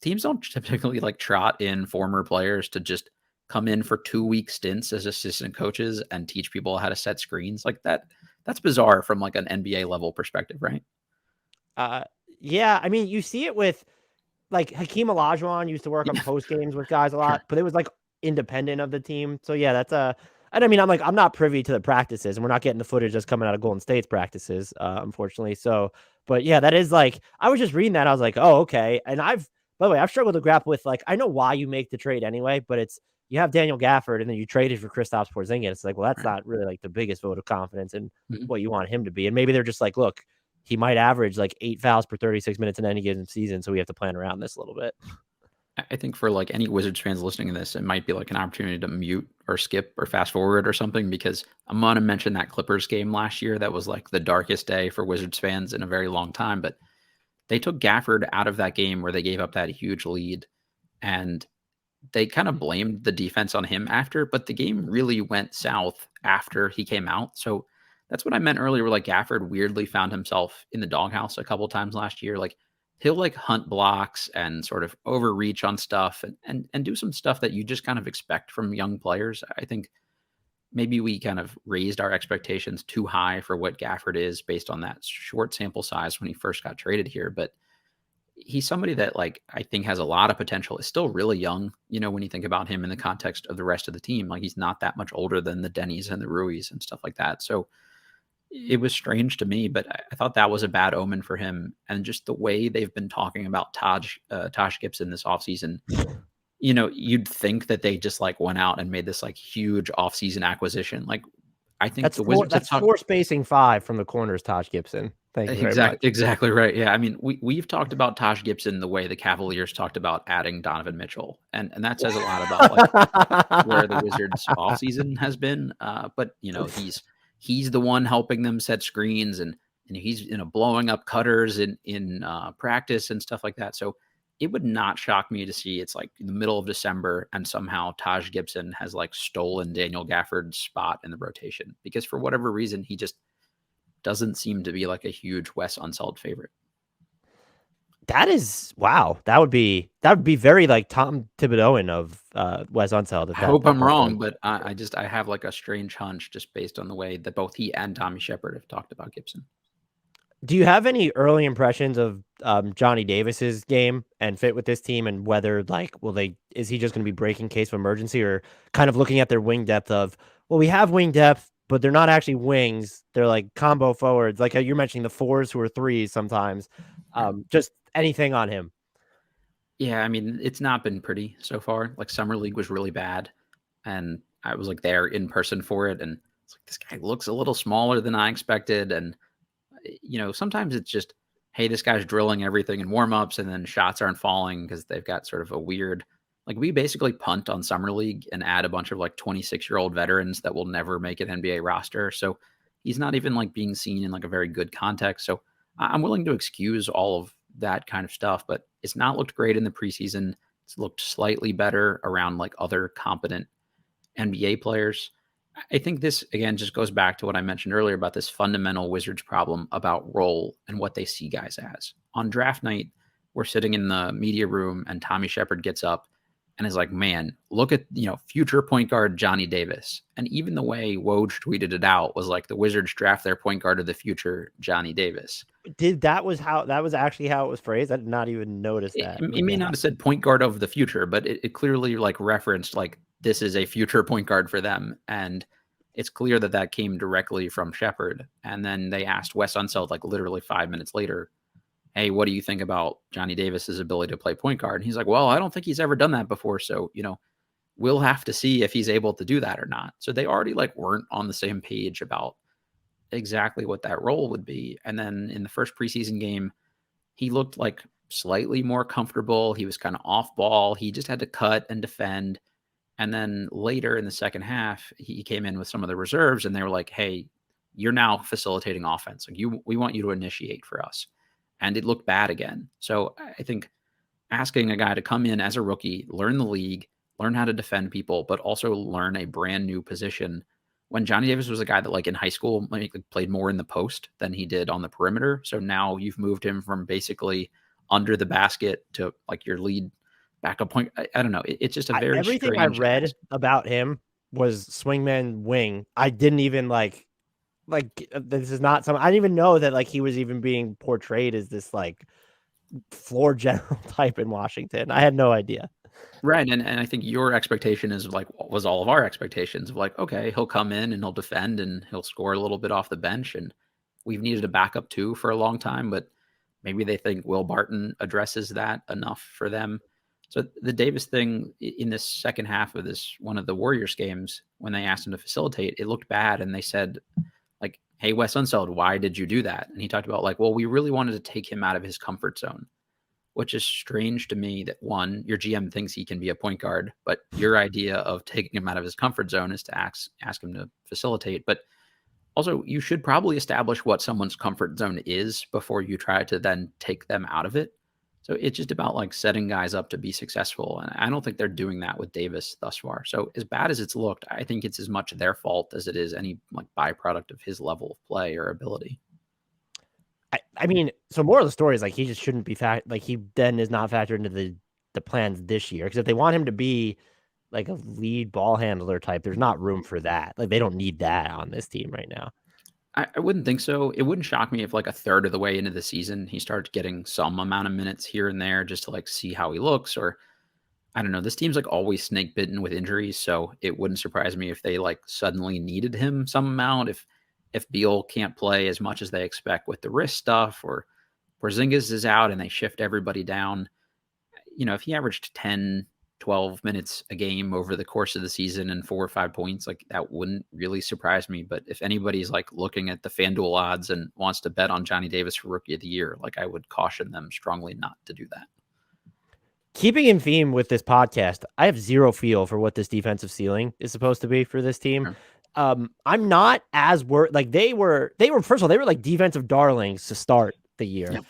teams don't typically like trot in former players to just come in for 2-week stints as assistant coaches and teach people how to set screens like that. That's bizarre from like an NBA level perspective, right? Yeah. I mean, you see it with like Hakeem Olajuwon used to work on post games with guys a lot, but it was like independent of the team. So yeah, and I mean, I'm not privy to the practices and we're not getting the footage that's coming out of Golden State's practices, unfortunately. So, but yeah, that is like, I was just reading that. I was like, oh, okay. And by the way, I've struggled to grapple with like, I know why you make the trade anyway, but you have Daniel Gafford and then you traded for Kristaps Porzingis. It's like, well, that's not really like the biggest vote of confidence in what you want him to be. And maybe they're just like, look, he might average like 8 fouls per 36 minutes in any given season. So we have to plan around this a little bit. I think for like any Wizards fans listening to this, it might be like an opportunity to mute or skip or fast forward or something, because I'm going to mention that Clippers game last year. That was like the darkest day for Wizards fans in a very long time, but they took Gafford out of that game where they gave up that huge lead and they kind of blamed the defense on him after, but the game really went south after he came out. So that's what I meant earlier, where like Gafford weirdly found himself in the doghouse a couple times last year. Like he'll like hunt blocks and sort of overreach on stuff and do some stuff that you just kind of expect from young players. I think maybe we kind of raised our expectations too high for what Gafford is based on that short sample size when he first got traded here. But he's somebody that like I think has a lot of potential. Is still really young, when you think about him in the context of the rest of the team. Like he's not that much older than the Denis and the Ruiz and stuff like that. So it was strange to me, but I thought that was a bad omen for him. And just the way they've been talking about Taj Gibson this offseason, you'd think that they just like went out and made this like huge offseason acquisition. Like I think the Wizards that's floor spacing 5 from the corners, Taj Gibson. Thank you very much. Exactly right. Yeah. I mean, we've talked about Taj Gibson the way the Cavaliers talked about adding Donovan Mitchell. And that says a lot about like where the Wizards offseason has been. But he's the one helping them set screens and he's blowing up cutters in practice and stuff like that. So it would not shock me to see it's like in the middle of December and somehow Taj Gibson has like stolen Daniel Gafford's spot in the rotation, because for whatever reason he just doesn't seem to be like a huge Wes Unseld favorite. That is wow. That would be very like Tom Thibodeauan of Wes Unseld. I hope I'm wrong, but I have like a strange hunch just based on the way that both he and Tommy Shepard have talked about Gibson. Do you have any early impressions of Johnny Davis's game and fit with this team, and whether like is he just going to be breaking case of emergency, or kind of looking at their wing depth of, well, we have wing depth, but they're not actually wings, they're like combo forwards, like you're mentioning the fours who are threes sometimes. Just anything on him? Yeah, I mean, it's not been pretty so far. Like summer league was really bad, and I was like there in person for it, and it's like this guy looks a little smaller than I expected, and sometimes it's just, hey, this guy's drilling everything in warmups, and then shots aren't falling because they've got sort of a weird, like we basically punt on summer league and add a bunch of like 26-year-old veterans that will never make an NBA roster. So he's not even like being seen in like a very good context. So I'm willing to excuse all of that kind of stuff, but it's not looked great in the preseason. It's looked slightly better around like other competent NBA players. I think this, again, just goes back to what I mentioned earlier about this fundamental Wizards problem about role and what they see guys as. On draft night, we're sitting in the media room and Tommy Shepard gets up and is like, man, look at, future point guard Johnny Davis. And even the way Woj tweeted it out was like the Wizards draft their point guard of the future, Johnny Davis. That was actually how it was phrased? I did not even notice that. It may not have said point guard of the future, but it clearly like referenced like this is a future point guard for them. And it's clear that that came directly from Shepard. And then they asked Wes Unseld like literally 5 minutes later, hey, what do you think about Johnny Davis's ability to play point guard? And he's like, well, I don't think he's ever done that before. So, we'll have to see if he's able to do that or not. So they already like weren't on the same page about exactly what that role would be. And then in the first preseason game, he looked like slightly more comfortable. He was kind of off ball. He just had to cut and defend. And then later in the second half, he came in with some of the reserves and they were like, hey, you're now facilitating offense. Like we want you to initiate for us. And it looked bad again. So I think asking a guy to come in as a rookie, learn the league, learn how to defend people, but also learn a brand new position. When Johnny Davis was a guy that like in high school played more in the post than he did on the perimeter. So now you've moved him from basically under the basket to like your lead backup point. I don't know. It's just a very everything I read about him was swingman wing. I didn't even like this is not something I didn't even know that like he was even being portrayed as this like floor general type in Washington. I had no idea. Right. And I think your expectation is like what was all of our expectations of like, okay, he'll come in and he'll defend and he'll score a little bit off the bench. And we've needed a backup too for a long time, but maybe they think Will Barton addresses that enough for them. So the Davis thing in this second half of this one of the Warriors games, when they asked him to facilitate, it looked bad. And they said, like, hey, Wes Unseld, why did you do that? And he talked about like, well, we really wanted to take him out of his comfort zone, which is strange to me that one, your GM thinks he can be a point guard, but your idea of taking him out of his comfort zone is to ask him to facilitate. But also, you should probably establish what someone's comfort zone is before you try to then take them out of it. So it's just about like setting guys up to be successful. And I don't think they're doing that with Davis thus far. So as bad as it's looked, I think it's as much their fault as it is any like byproduct of his level of play or ability. I mean, so more of the story is like he just shouldn't be he then is not factored into the plans this year. Because if they want him to be like a lead ball handler type, there's not room for that. Like they don't need that on this team right now. I wouldn't think so. It wouldn't shock me if like a third of the way into the season, he starts getting some amount of minutes here and there just to like see how he looks. Or I don't know, this team's like always snake bitten with injuries. So it wouldn't surprise me if they like suddenly needed him some amount. If Beal can't play as much as they expect with the wrist stuff, or Porzingis is out and they shift everybody down, if he averaged 10, 12 minutes a game over the course of the season and 4 or 5 points, like that wouldn't really surprise me. But if anybody's like looking at the FanDuel odds and wants to bet on Johnny Davis for Rookie of the Year, like I would caution them strongly not to do that. Keeping in theme with this podcast, I have zero feel for what this defensive ceiling is supposed to be for this team. Sure. I'm not as like they were first of all, they were like defensive darlings to start the year. Yep.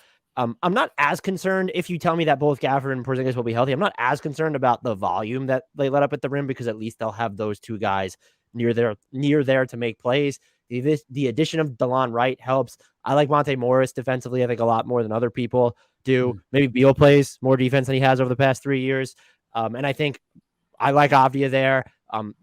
I'm not as concerned if you tell me that both Gafford and Porzingis will be healthy. I'm not as concerned about the volume that they let up at the rim because at least they'll have those two guys near there to make plays. The addition of Delon Wright helps. I like Monte Morris defensively, I think, a lot more than other people do. Maybe Beal plays more defense than he has over the past 3 years. And I think I like Avdija there.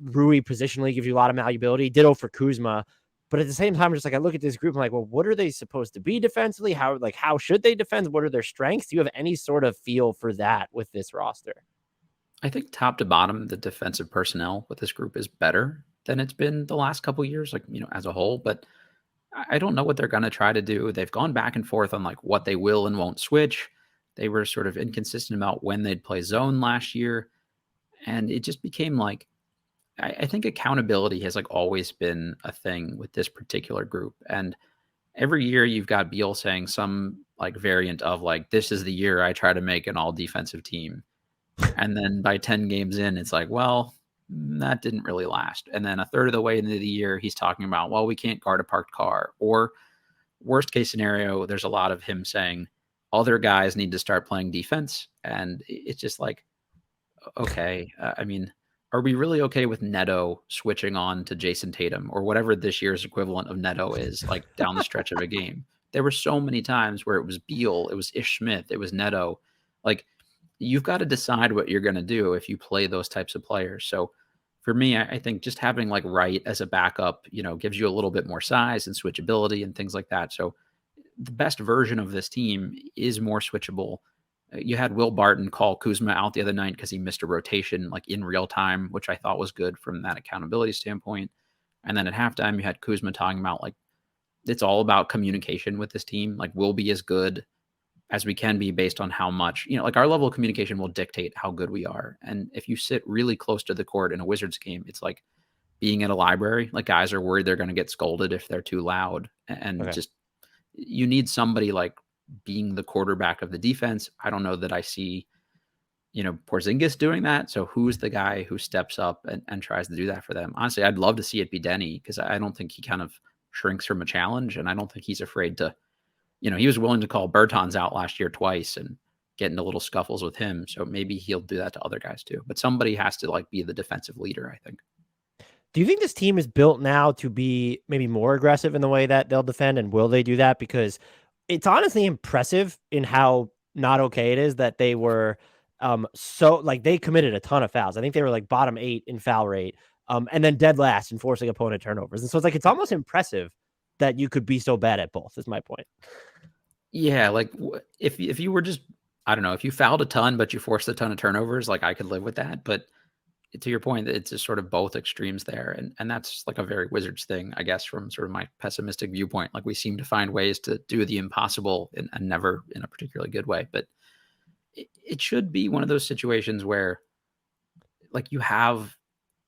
Rui positionally gives you a lot of malleability. Ditto for Kuzma. But at the same time, just like I look at this group, I'm like, well, what are they supposed to be defensively? How should they defend? What are their strengths? Do you have any sort of feel for that with this roster? I think top to bottom, the defensive personnel with this group is better than it's been the last couple of years, like, as a whole. But I don't know what they're going to try to do. They've gone back and forth on like what they will and won't switch. They were sort of inconsistent about when they'd play zone last year. And it just became like, I think accountability has like always been a thing with this particular group. And every year you've got Beal saying some like variant of like, this is the year I try to make an all defensive team. And then by 10 games in, it's like, well, that didn't really last. And then a third of the way into the year, he's talking about, well, we can't guard a parked car. Or worst case scenario, there's a lot of him saying other guys need to start playing defense. And it's just like, okay, I mean, are we really okay with Neto switching on to Jason Tatum or whatever this year's equivalent of Neto is, like down the stretch of a game? There were so many times where it was Beal, it was Ish Smith, it was Neto. Like, you've got to decide what you're going to do if you play those types of players. So for me, I think just having like Wright as a backup, gives you a little bit more size and switchability and things like that. So the best version of this team is more switchable. You had Will Barton call Kuzma out the other night because he missed a rotation like in real time, which I thought was good from that accountability standpoint. And then at halftime, you had Kuzma talking about like, it's all about communication with this team. Like, we'll be as good as we can be based on how much, like our level of communication will dictate how good we are. And if you sit really close to the court in a Wizards game, it's like being at a library. Like, guys are worried they're going to get scolded if they're too loud. And just, you need somebody like being the quarterback of the defense. I don't know that I see, Porzingis doing that. So who's the guy who steps up and tries to do that for them? Honestly, I'd love to see it be Deni, because I don't think he kind of shrinks from a challenge. And I don't think he's afraid to, he was willing to call Bertans out last year twice and get into little scuffles with him. So maybe he'll do that to other guys too. But somebody has to like be the defensive leader, I think. Do you think this team is built now to be maybe more aggressive in the way that they'll defend? And will they do that? Because it's honestly impressive in how not okay it is that they were so like they committed a ton of fouls. I think they were like bottom 8 in foul rate, and then dead last in forcing opponent turnovers. And so it's like it's almost impressive that you could be so bad at both, is my point. Yeah, like if you were just, I don't know, if you fouled a ton but you forced a ton of turnovers, like I could live with that. But to your point, it's just sort of both extremes there, and that's like a very Wizards thing, I guess, from sort of my pessimistic viewpoint. Like, we seem to find ways to do the impossible and never in a particularly good way. But it should be one of those situations where, like, you have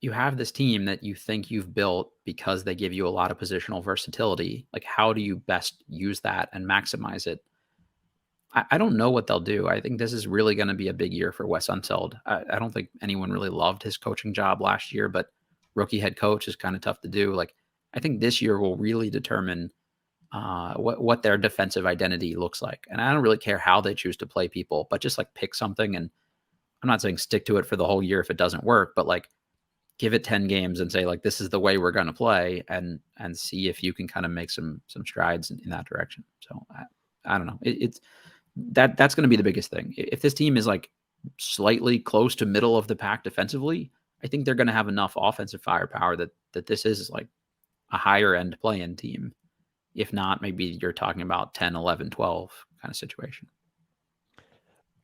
this team that you think you've built because they give you a lot of positional versatility. Like, how do you best use that and maximize it? I don't know what they'll do. I think this is really going to be a big year for Wes Unseld. I don't think anyone really loved his coaching job last year, but rookie head coach is kind of tough to do. Like, I think this year will really determine what their defensive identity looks like. And I don't really care how they choose to play people, but just like pick something. And I'm not saying stick to it for the whole year if it doesn't work, but like give it 10 games and say like, this is the way we're going to play, and see if you can kind of make some strides in that direction. So I don't know. That's going to be the biggest thing. If this team is like slightly close to middle of the pack defensively, I think they're going to have enough offensive firepower that this is like a higher end play-in team. If not, maybe you're talking about 10, 11, 12 kind of situation.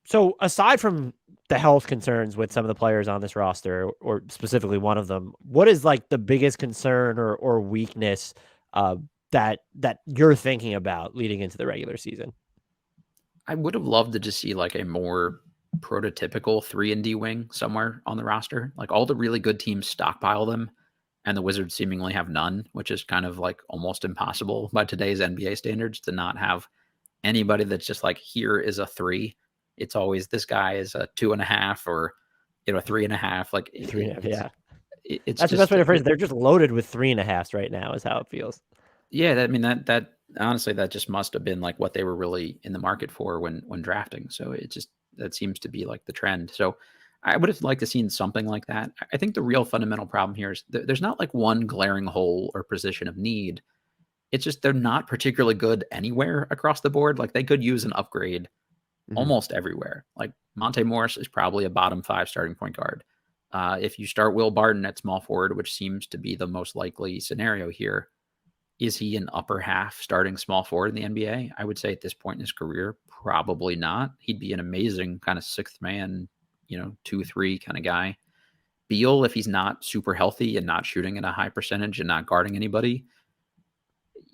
So aside from the health concerns with some of the players on this roster, or specifically one of them, what is like the biggest concern or weakness that you're thinking about leading into the regular season? I would have loved to just see like a more prototypical 3-and-D wing somewhere on the roster. Like, all the really good teams stockpile them, and the Wizards seemingly have none, which is kind of like almost impossible by today's NBA standards to not have anybody that's just like, here is a 3. It's always this guy is a 2.5 or, 3.5. Like 3.5, yeah. It's that's just, the best way to phrase it. They're just loaded with 3.5s right now, is how it feels. Yeah, that honestly, that just must have been like what they were really in the market for when drafting. So that seems to be like the trend. So I would have liked to seen something like that. I think the real fundamental problem here is there's not like one glaring hole or position of need. It's just they're not particularly good anywhere across the board. Like, they could use an upgrade almost everywhere. Like, Monte Morris is probably a bottom 5 starting point guard. If you start Will Barton at small forward, which seems to be the most likely scenario here, Is he an upper half starting small forward in the NBA? I would say at this point in his career, probably not. He'd be an amazing kind of sixth man, 2-3 kind of guy. Beal, if he's not super healthy and not shooting at a high percentage and not guarding anybody,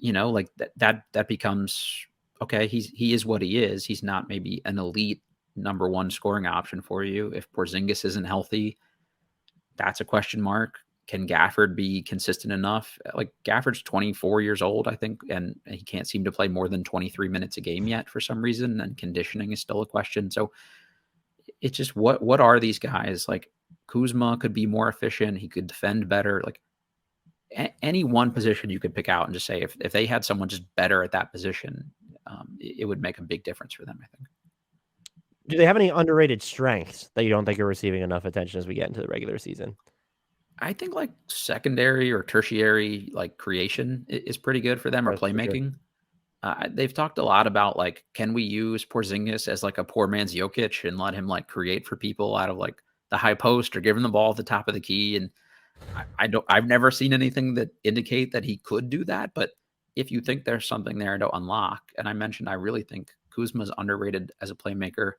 like that becomes okay. He is what he is. He's not maybe an elite number one scoring option for you. If Porzingis isn't healthy, that's a question mark. Can Gafford be consistent enough? Like Gafford's 24 years old, I think, and he can't seem to play more than 23 minutes a game yet for some reason, and conditioning is still a question. So it's just what are these guys? Like Kuzma could be more efficient. He could defend better. Like any one position you could pick out and just say if they had someone just better at that position, it would make a big difference for them, I think. Do they have any underrated strengths that you don't think are receiving enough attention as we get into the regular season? I think like secondary or tertiary like creation is pretty good for them, or playmaking. They've talked a lot about like, can we use Porzingis as like a poor man's Jokic and let him like create for people out of like the high post or give him the ball at the top of the key? And I've never seen anything that indicate that he could do that. But if you think there's something there to unlock, and I mentioned, I really think Kuzma's underrated as a playmaker.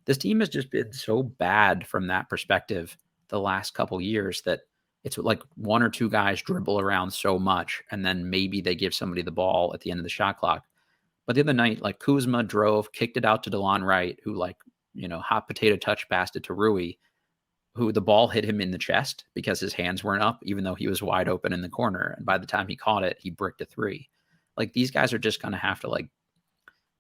This team has just been so bad from that perspective the last couple years that it's like one or two guys dribble around so much, and then maybe they give somebody the ball at the end of the shot clock. But the other night, like Kuzma drove, kicked it out to Delon Wright, who like, hot potato touch passed it to Rui, who the ball hit him in the chest because his hands weren't up, even though he was wide open in the corner. And by the time he caught it, he bricked a three. Like these guys are just going to have to like,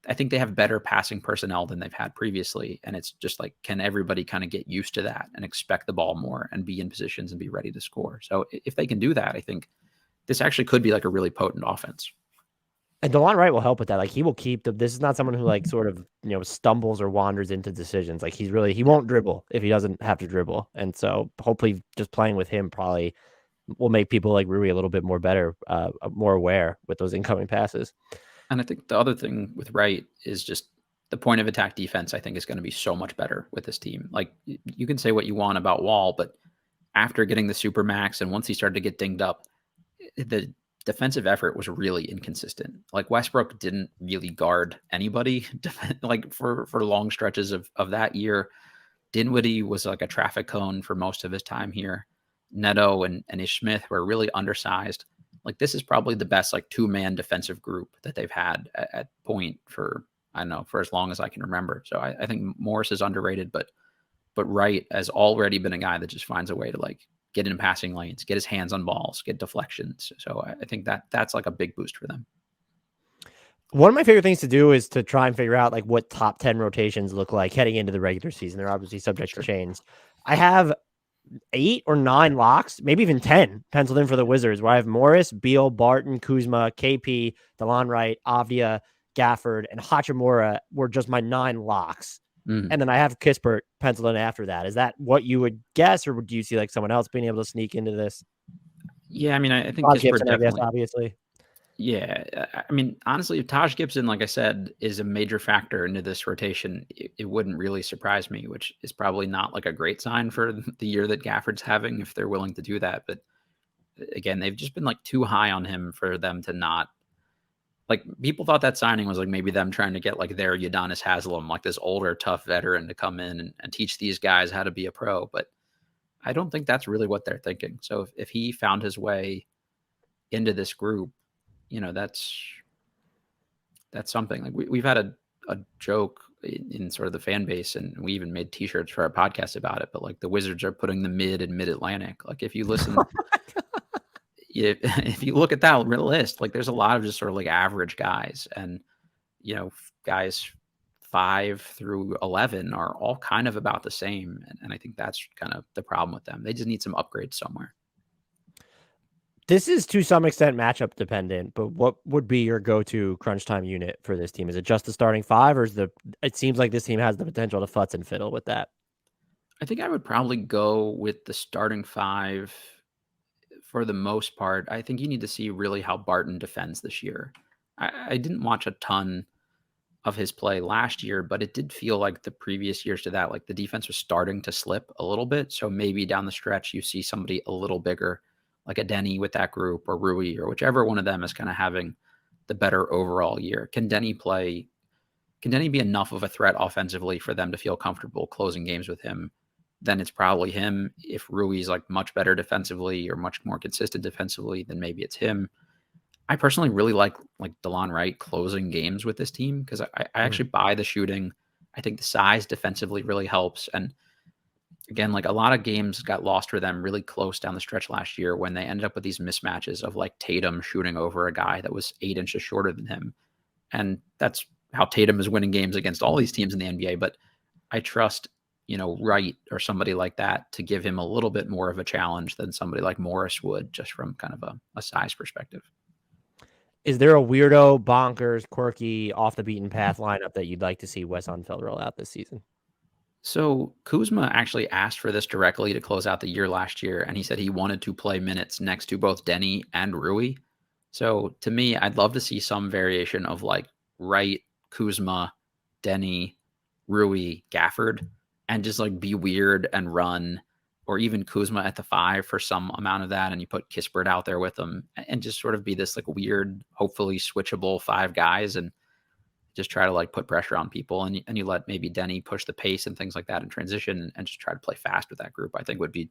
I think they have better passing personnel than they've had previously. And it's just like, can everybody kind of get used to that and expect the ball more and be in positions and be ready to score? So if they can do that, I think this actually could be like a really potent offense. And Delon Wright will help with that. Like he will keep this is not someone who like sort of, stumbles or wanders into decisions. Like he won't dribble if he doesn't have to dribble. And so hopefully just playing with him probably will make people like Rui a little bit more more aware with those incoming passes. And I think the other thing with Wright is just the point of attack defense, I think, is going to be so much better with this team. Like you can say what you want about Wall, but after getting the super max and once he started to get dinged up, the defensive effort was really inconsistent. Like Westbrook didn't really guard anybody like for long stretches of that year. Dinwiddie was like a traffic cone for most of his time here. Neto and Ish Smith were really undersized. Like this is probably the best like two-man defensive group that they've had at point for, I don't know, for as long as I can remember. So I think Morris is underrated, but Wright has already been a guy that just finds a way to like get in passing lanes, get his hands on balls, get deflections. So I think that's like a big boost for them. One of my favorite things to do is to try and figure out like what top 10 rotations look like heading into the regular season. They're obviously subject to change. I have 8 or 9 locks, maybe even 10 penciled in for the Wizards, where I have Morris, Beal, Barton, Kuzma, KP, Delon Wright, Avdija, Gafford, and Hachimura were just my 9 locks. Mm-hmm. And then I have Kispert penciled in after that. Is that what you would guess, or would you see like someone else being able to sneak into this? Yeah, I mean, I think Kispert definitely, I guess, obviously. Yeah, I mean, honestly, if Taj Gibson, like I said, is a major factor into this rotation, it wouldn't really surprise me, which is probably not like a great sign for the year that Gafford's having if they're willing to do that. But again, they've just been like too high on him for them to not. Like people thought that signing was like maybe them trying to get like their Udonis Haslem, like this older, tough veteran to come in and teach these guys how to be a pro. But I don't think that's really what they're thinking. So if he found his way into this group, that's something. Like we've had a joke in sort of the fan base, and we even made t-shirts for our podcast about it, but like the Wizards are putting the mid-Atlantic. Like if you listen, if you look at that list, like there's a lot of just sort of like average guys, and guys 5 through 11 are all kind of about the same. And I think that's kind of the problem with them. They just need some upgrades somewhere. This is to some extent matchup dependent, but what would be your go-to crunch time unit for this team? Is it just the starting 5, or it seems like this team has the potential to futz and fiddle with that? I think I would probably go with the starting 5 for the most part. I think you need to see really how Barton defends this year. I didn't watch a ton of his play last year, but it did feel like the previous years to that, like the defense was starting to slip a little bit. So maybe down the stretch, you see somebody a little bigger, like a Deni with that group or Rui or whichever one of them is kind of having the better overall year. Can Deni be enough of a threat offensively for them to feel comfortable closing games with him? Then it's probably him. If Rui's like much better defensively or much more consistent defensively, then maybe it's him. I personally really like Delon Wright closing games with this team because I actually buy the shooting. I think the size defensively really helps. And again, like a lot of games got lost for them really close down the stretch last year when they ended up with these mismatches of like Tatum shooting over a guy that was 8 inches shorter than him. And that's how Tatum is winning games against all these teams in the NBA. But I trust, Wright or somebody like that to give him a little bit more of a challenge than somebody like Morris would, just from kind of a size perspective. Is there a weirdo, bonkers, quirky, off the beaten path lineup that you'd like to see Wes Unfeld roll out this season? So Kuzma actually asked for this directly to close out the year last year, and he said he wanted to play minutes next to both Deni and Rui. So to me, I'd love to see some variation of like Wright, Kuzma, Deni, Rui, Gafford, and just like be weird and run, or even Kuzma at the 5 for some amount of that, and you put Kispert out there with them, and just sort of be this like weird, hopefully switchable 5 guys, and just try to like put pressure on people, and you let maybe Deni push the pace and things like that in transition, and just try to play fast with that group. I think would be.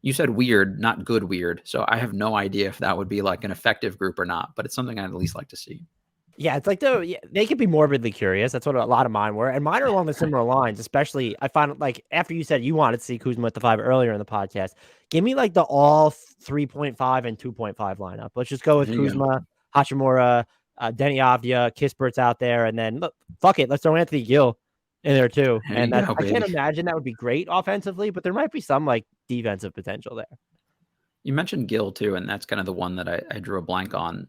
You said weird, not good weird. So I have no idea if that would be like an effective group or not, but it's something I'd at least like to see. Yeah, it's like they could be morbidly curious. That's what a lot of mine were. And mine are along the similar lines, especially I find like after you said you wanted to see Kuzma at the 5 earlier in the podcast, give me like the all 3.5 and 2.5 lineup. Let's just go with Kuzma, Hachimura, Deni Avdija, Kispert's out there. And then look, fuck it. Let's throw Anthony Gill in there too. And I can't imagine that would be great offensively, but there might be some like defensive potential there. You mentioned Gill too, and that's kind of the one that I drew a blank on.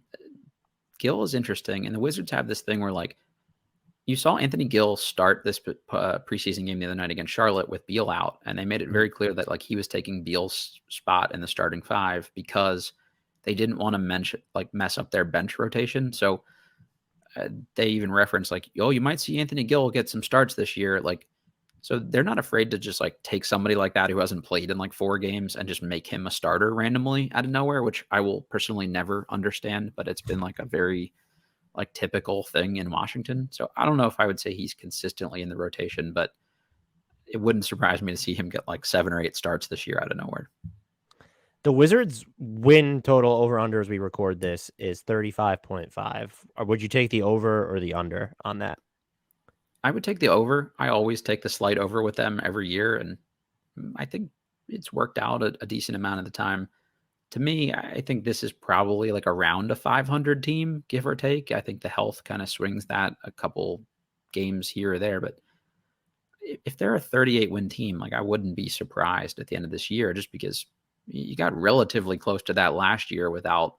Gill is interesting, and the Wizards have this thing where, like, you saw Anthony Gill start this preseason game the other night against Charlotte with Beal out, and they made it very clear that like he was taking Beal's spot in the starting 5 because they didn't want to mess up their bench rotation. So they even referenced like, oh, you might see Anthony Gill get some starts this year, like. So they're not afraid to just like take somebody like that who hasn't played in like 4 games and just make him a starter randomly out of nowhere, which I will personally never understand, but it's been like a very like typical thing in Washington. So I don't know if I would say he's consistently in the rotation, but it wouldn't surprise me to see him get like 7 or 8 starts this year out of nowhere. The Wizards win total over under as we record this is 35.5. Or would you take the over or the under on that? I would take the over. I always take the slight over with them every year, and I think it's worked out a decent amount of the time. To me, I think this is probably like around a 500 team, give or take. I think the health kind of swings that a couple games here or there, but if they're a 38-win team, like I wouldn't be surprised at the end of this year, just because you got relatively close to that last year without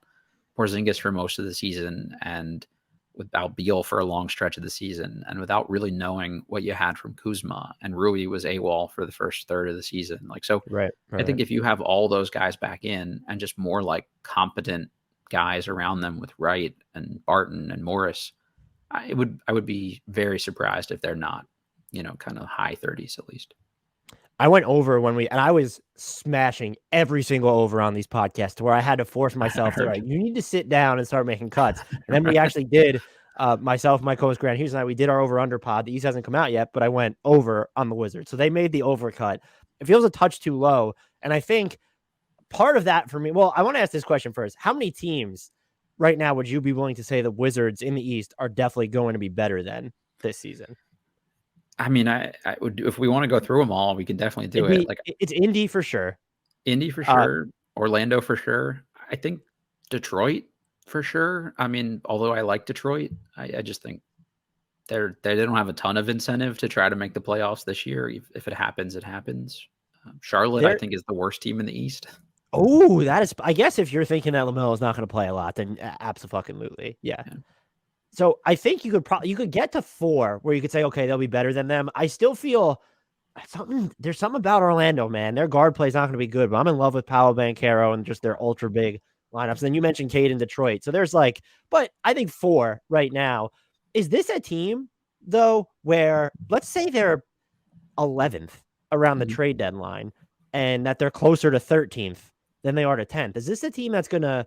Porzingis for most of the season, and without Beal for a long stretch of the season, and without really knowing what you had from Kuzma, and Rui was AWOL for the first third of the season. Like, so right. I think if you have all those guys back in and just more like competent guys around them with Wright and Barton and Morris, I would be very surprised if they're not, kind of high 30s at least. I went over and I was smashing every single over on these podcasts to where I had to force myself to, you need to sit down and start making cuts. And then we actually did, myself, my co-host Grant Hughes and I, we did our over under pod. The East hasn't come out yet, but I went over on the Wizards. So they made the over cut. It feels a touch too low. And I think part of that for me, well, I want to ask this question first. How many teams right now would you be willing to say the Wizards in the East are definitely going to be better than this season? I mean, I would, if we want to go through them all, we can definitely do it. Like, it's Indy for sure. Indy for sure. Orlando for sure. I think Detroit for sure. I mean, although I like Detroit, I just think they don't have a ton of incentive to try to make the playoffs this year. If it happens, it happens. Charlotte, I think, is the worst team in the East. Oh, that is. I guess if you're thinking that LaMelo is not going to play a lot, then absolutely, yeah. So I think you could get to 4 where you could say, okay, they'll be better than them. I still feel there's something about Orlando, man. Their guard play is not going to be good, but I'm in love with Paolo Banchero and just their ultra big lineups. And then you mentioned Cade in Detroit. So there's but I think 4 right now. Is this a team though, where let's say they're 11th around the trade deadline and that they're closer to 13th than they are to 10th. Is this a team that's going to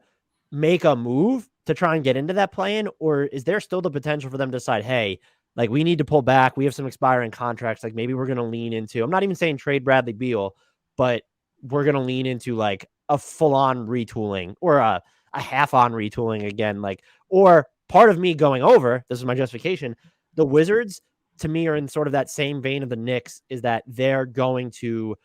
make a move to try and get into that play-in, or is there still the potential for them to decide, hey, like we need to pull back. We have some expiring contracts. Like maybe we're going to lean into, I'm not even saying trade Bradley Beal, but we're going to lean into like a full-on retooling or a half-on retooling again. Like, or part of me going over, this is my justification, the Wizards to me are in sort of that same vein of the Knicks, is that they're going to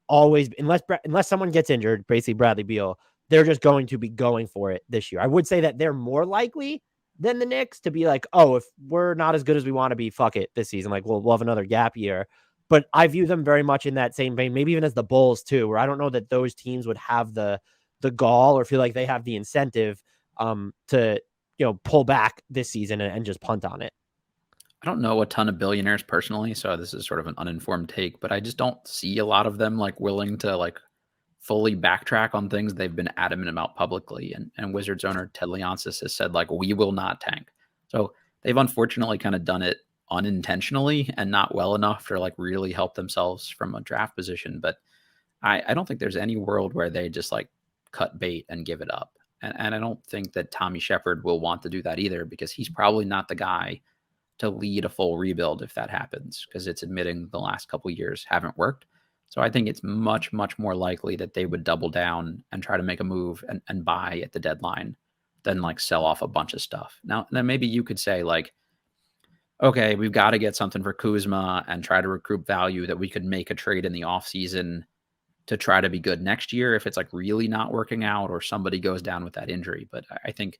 always, unless someone gets injured, basically Bradley Beal, they're just going to be going for it this year. I would say that they're more likely than the Knicks to be like, oh, if we're not as good as we want to be, fuck it this season. Like we'll have another gap year. But I view them very much in that same vein, maybe even as the Bulls too, where I don't know that those teams would have the gall or feel like they have the incentive to pull back this season and just punt on it. I don't know a ton of billionaires personally, so this is sort of an uninformed take, but I just don't see a lot of them like willing to like fully backtrack on things they've been adamant about publicly. And Wizards owner Ted Leonsis has said like, we will not tank. So they've unfortunately kind of done it unintentionally and not well enough to like really help themselves from a draft position. But I don't think there's any world where they just like cut bait and give it up. And I don't think that Tommy Shepard will want to do that either, because he's probably not the guy to lead a full rebuild if that happens, because it's admitting the last couple of years haven't worked. So I think it's much, much more likely that they would double down and try to make a move and buy at the deadline than like sell off a bunch of stuff. Now, then maybe you could say like, okay, we've got to get something for Kuzma and try to recruit value that we could make a trade in the offseason to try to be good next year if it's like really not working out or somebody goes down with that injury. But I think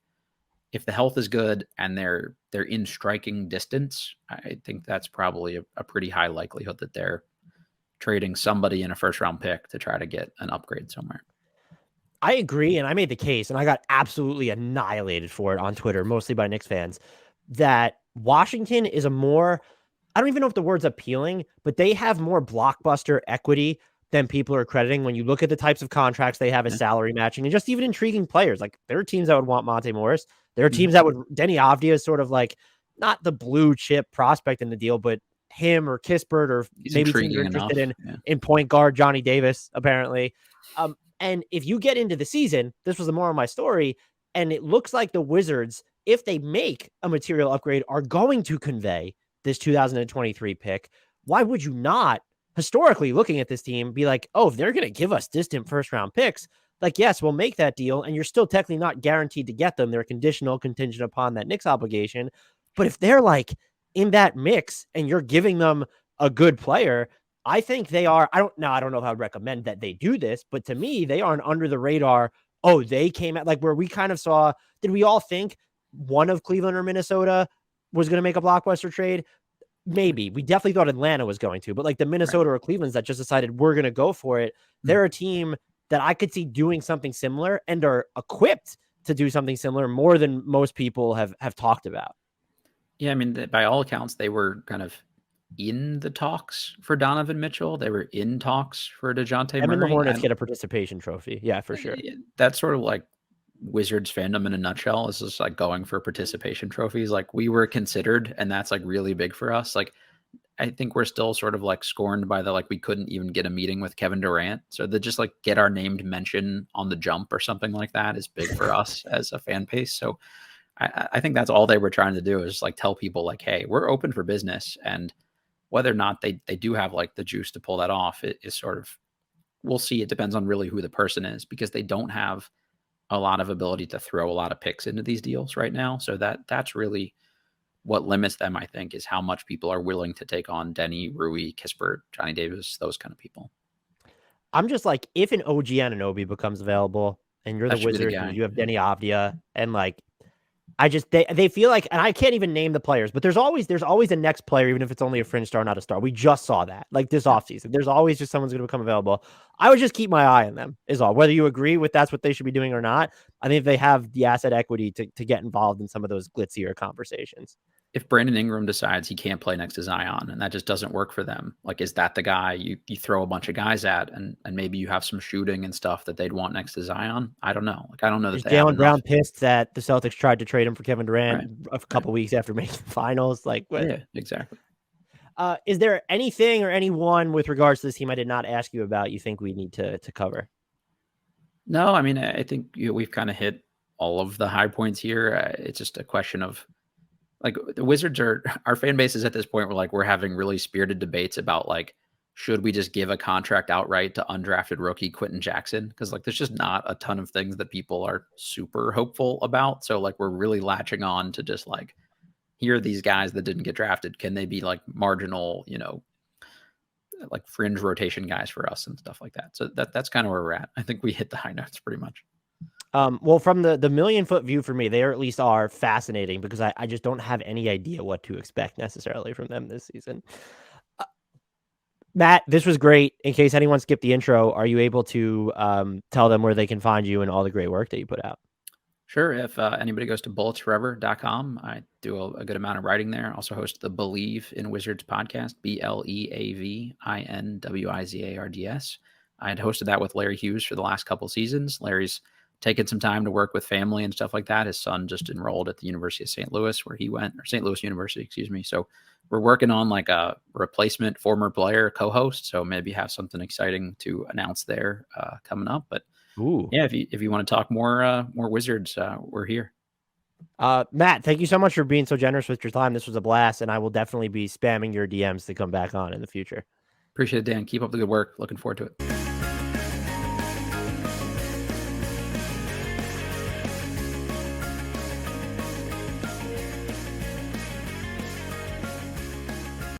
if the health is good and they're in striking distance, I think that's probably a pretty high likelihood that they're trading somebody in a first round pick to try to get an upgrade somewhere. I agree. And I made the case, and I got absolutely annihilated for it on Twitter, mostly by Knicks fans, that Washington is a more, I don't even know if the word's appealing, but they have more blockbuster equity than people are crediting when you look at the types of contracts they have as salary matching and just even intriguing players. Like there are teams that would want Monte Morris. There are teams that would, Deni Avdija is sort of like not the blue chip prospect in the deal, but him or Kispert or maybe teams are interested in point guard Johnny Davis, apparently. And if you get into the season, this was the moral of my story, and it looks like the Wizards, if they make a material upgrade, are going to convey this 2023 pick. Why would you not, historically looking at this team, be like, oh, if they're going to give us distant first round picks, like, yes, we'll make that deal. And you're still technically not guaranteed to get them. They're conditional, contingent upon that Knicks obligation. But if they're like in that mix and you're giving them a good player, I think they are. I don't know if I would recommend that they do this, but to me, they are an under the radar. Oh, they came at like where we kind of saw, did we all think one of Cleveland or Minnesota was going to make a blockbuster trade? Maybe. We definitely thought Atlanta was going to, but like the Minnesota or Clevelands that just decided we're going to go for it. They're a team that I could see doing something similar and are equipped to do something similar more than most people have talked about. Yeah, I mean, by all accounts, they were kind of in the talks for Donovan Mitchell. They were in talks for DeJounte Murray. And the Hornets get a participation trophy. Yeah, for sure. That's sort of like Wizards fandom in a nutshell. Is just like going for participation trophies. Like we were considered, and that's like really big for us. Like I think we're still sort of like scorned by the like we couldn't even get a meeting with Kevin Durant. So to just like get our named mention on the jump or something like that is big for us as a fan base. So I think that's all they were trying to do is like tell people like, hey, we're open for business. And whether or not they do have like the juice to pull that off, it is sort of, we'll see. It depends on really who the person is, because they don't have a lot of ability to throw a lot of picks into these deals right now. So that's really what limits them, I think, is how much people are willing to take on Deni, Rui, Kispert, Johnny Davis, those kind of people. I'm just like, if an OG Anunoby becomes available and you're the Wizards and you have Deni Avdija and like, I just they feel like, and I can't even name the players, but there's always a next player, even if it's only a fringe star, not a star. We just saw that like this offseason. There's always just someone's going to become available. I would just keep my eye on them is all. Whether you agree with that's what they should be doing or not, I think they have the asset equity to get involved in some of those glitzier conversations. If Brandon Ingram decides he can't play next to Zion and that just doesn't work for them, like, is that the guy you throw a bunch of guys at and maybe you have some shooting and stuff that they'd want next to Zion? I don't know. Like, I don't know that Jaylen Brown pissed that the Celtics tried to trade him for Kevin Durant a couple weeks after making the finals. Like, what? Yeah, exactly. Is there anything or anyone with regards to this team I did not ask you about you think we need to cover? No, I mean, I think we've kind of hit all of the high points here. It's just a question of like the Wizards are our fan base is at this point where like we're having really spirited debates about like should we just give a contract outright to undrafted rookie Quentin Jackson? Because like there's just not a ton of things that people are super hopeful about. So like we're really latching on to just like here are these guys that didn't get drafted. Can they be like marginal, like fringe rotation guys for us and stuff like that? So that's kind of where we're at. I think we hit the high notes pretty much. Well, from the million-foot view for me, they at least are fascinating because I just don't have any idea what to expect necessarily from them this season. Matt, this was great. In case anyone skipped the intro, are you able to tell them where they can find you and all the great work that you put out? Sure. If anybody goes to bulletsforever.com, I do a good amount of writing there. I also host the Believe in Wizards podcast, BLEAVINWIZARDS. I had hosted that with Larry Hughes for the last couple seasons. Larry's taken some time to work with family and stuff like that. His son just enrolled at the University of St. Louis, where he went, or St. Louis University, excuse me. So we're working on like a replacement former player co-host. So maybe have something exciting to announce there coming up. But Ooh. yeah, if you want to talk more Wizards, we're here. Matt, thank you so much for being so generous with your time. This was a blast, and I will definitely be spamming your DMs to come back on in the future. Appreciate it, Dan. Keep up the good work. Looking forward to it.